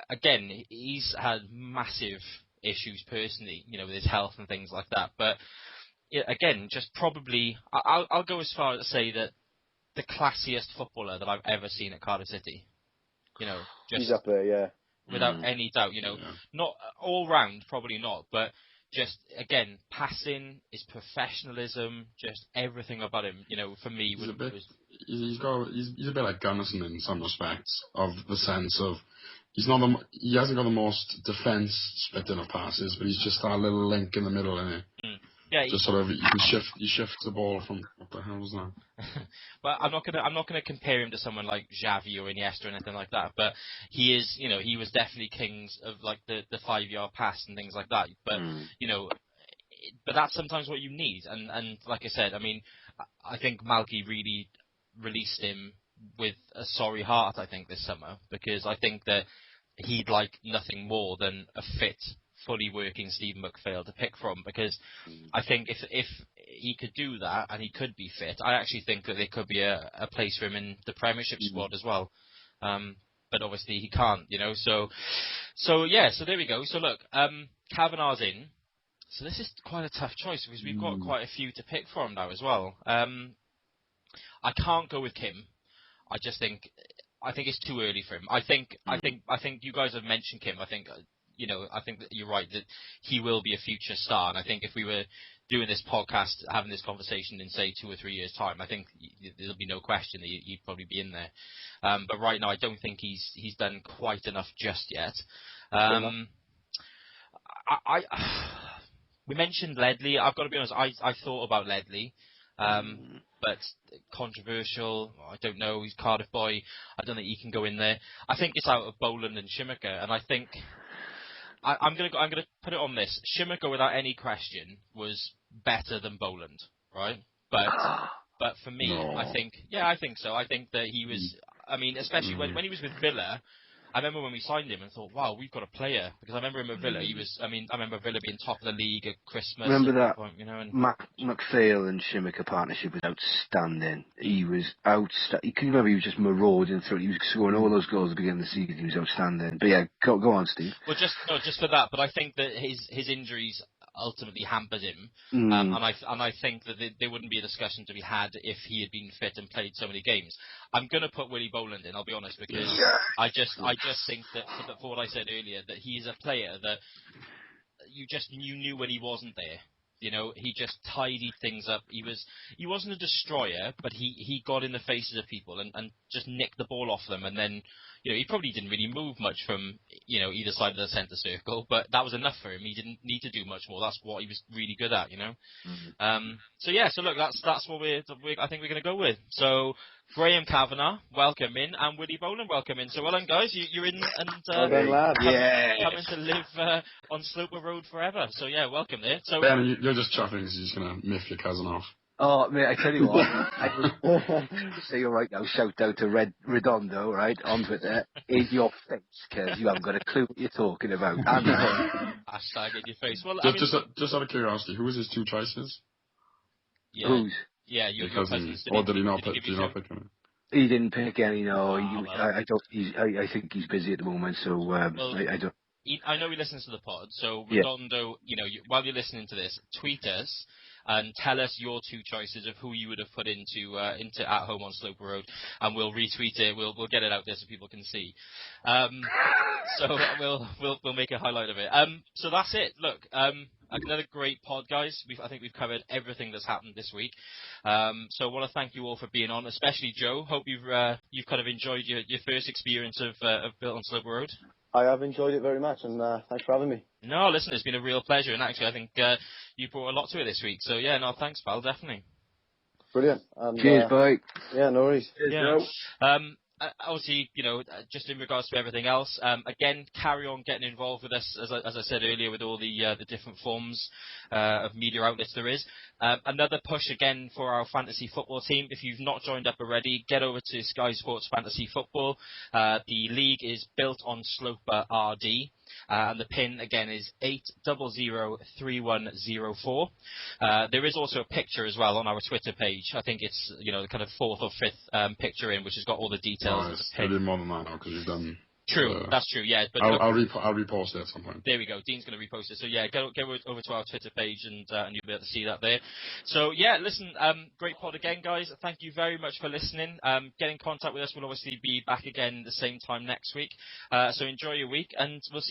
again, he's had massive issues personally, with his health and things like that, but, again, just probably, I'll go as far as to say that the classiest footballer that I've ever seen at Cardiff City. He's up there, yeah. Without any doubt, not all round, probably not, but just, again, passing, his professionalism, just everything about him, for me, he's a bit like Gunnison in some respects, of the sense of he hasn't got the most defence spitting of passes, but he's just that little link in the middle, isn't he? Yeah, just sort of he shifts the ball from what the hell was that? But I'm not gonna compare him to someone like Xavi or Iniesta or anything like that. But he is, he was definitely kings of like the 5-yard pass and things like that. But but that's sometimes what you need. And like I said, I mean, I think Malky really released him with a sorry heart. I think this summer, because I think that he'd like nothing more than a fit, fully working Steve McPhail to pick from, because I think if he could do that and he could be fit, I actually think that there could be a place for him in the Premiership squad as well. But obviously he can't, So there we go. So look, Kavanagh's in. So this is quite a tough choice because we've got quite a few to pick from now as well. I can't go with Kim. I think it's too early for him. I think you guys have mentioned Kim. I think that you're right, that he will be a future star. And I think if we were doing this podcast, having this conversation in, say, 2 or 3 years' time, I think there'll be no question that he'd probably be in there. But right now, I don't think he's done quite enough just yet. We mentioned Ledley. I've got to be honest, I thought about Ledley. But controversial. I don't know. He's Cardiff boy. I don't think he can go in there. I think it's out of Boland and Schumacher, and I think I'm gonna put it on this. Schumacher, without any question, was better than Boland, right? But for me, I think so. I think that he was. I mean, especially when he was with Villa. I remember when we signed him and thought, wow, we've got a player. Because I remember him at Villa. I remember Villa being top of the league at Christmas. Remember that point, McPhail and Schumacher partnership was outstanding. He was outstanding. You can remember he was just marauding through. He was scoring all those goals at the beginning of the season. He was outstanding. But yeah, go on, Steve. Well, just for that. But I think that his injuries ultimately hampered him, and I think that there wouldn't be a discussion to be had if he had been fit and played so many games. I'm going to put Willie Boland in, I'll be honest, because I just think that for what I said earlier, that he's a player that you knew when he wasn't there. He just tidied things up. He wasn't a destroyer, but he got in the faces of people and just nicked the ball off them, and then he probably didn't really move much from either side of the centre circle, but that was enough for him. He didn't need to do much more. That's what he was really good at, So look, that's what I think we're going to go with. So Graham Kavanagh, welcome in, and Willie Boland, welcome in. So well done, guys. You're in and coming to live on Sloper Road forever. So yeah, welcome there. So Ben, you're just chuffing because you're just going to miff your cousin off. Oh, mate, I tell you what, say all right now, shout out to Redondo, right, on Twitter, in your face, because you haven't got a clue what you're talking about. Hashtag in your face. Well, just out of curiosity, who was his 2 choices? Yeah. Whose? Yeah, your cousins. Or did he not pick him? He didn't pick any, no. I think he's busy at the moment, so I don't. I know he listens to the pod, so Redondo, while you're listening to this, tweet us and tell us your 2 choices of who you would have put into At Home on Sloper Road, and we'll retweet it. We'll get it out there so people can see. So we'll make a highlight of it. So that's it. Look, another great pod, guys. I think we've covered everything that's happened this week. So I want to thank you all for being on, especially Joe. Hope you've kind of enjoyed your first experience of Built on Sloper Road. I have enjoyed it very much, and thanks for having me. No, listen, it's been a real pleasure, and actually I think you brought a lot to it this week. So yeah, no, thanks, pal, definitely. Brilliant. And, cheers, bye. Yeah, no worries. Cheers, Joe. Obviously, just in regards to everything else, again, carry on getting involved with us, as I said earlier, with all the different forms of media outlets there is. Another push again for our fantasy football team. If you've not joined up already, get over to Sky Sports Fantasy Football. The league is Built on Sloper RD. and the pin again is 8003104. There is also a picture as well on our Twitter page. I think it's the kind of fourth or fifth picture in, which has got all the details of the It's pin. maybe more than that now because you've done. True, that's true. Yeah, but I'll repost it at some point. there we go. Dean's going to repost it. So yeah, go over to our Twitter page and you'll be able to see that there. So yeah, listen, great pod again, guys. Thank you very much for listening. Get in contact with us. We'll obviously be back again the same time next week. So enjoy your week, and we'll see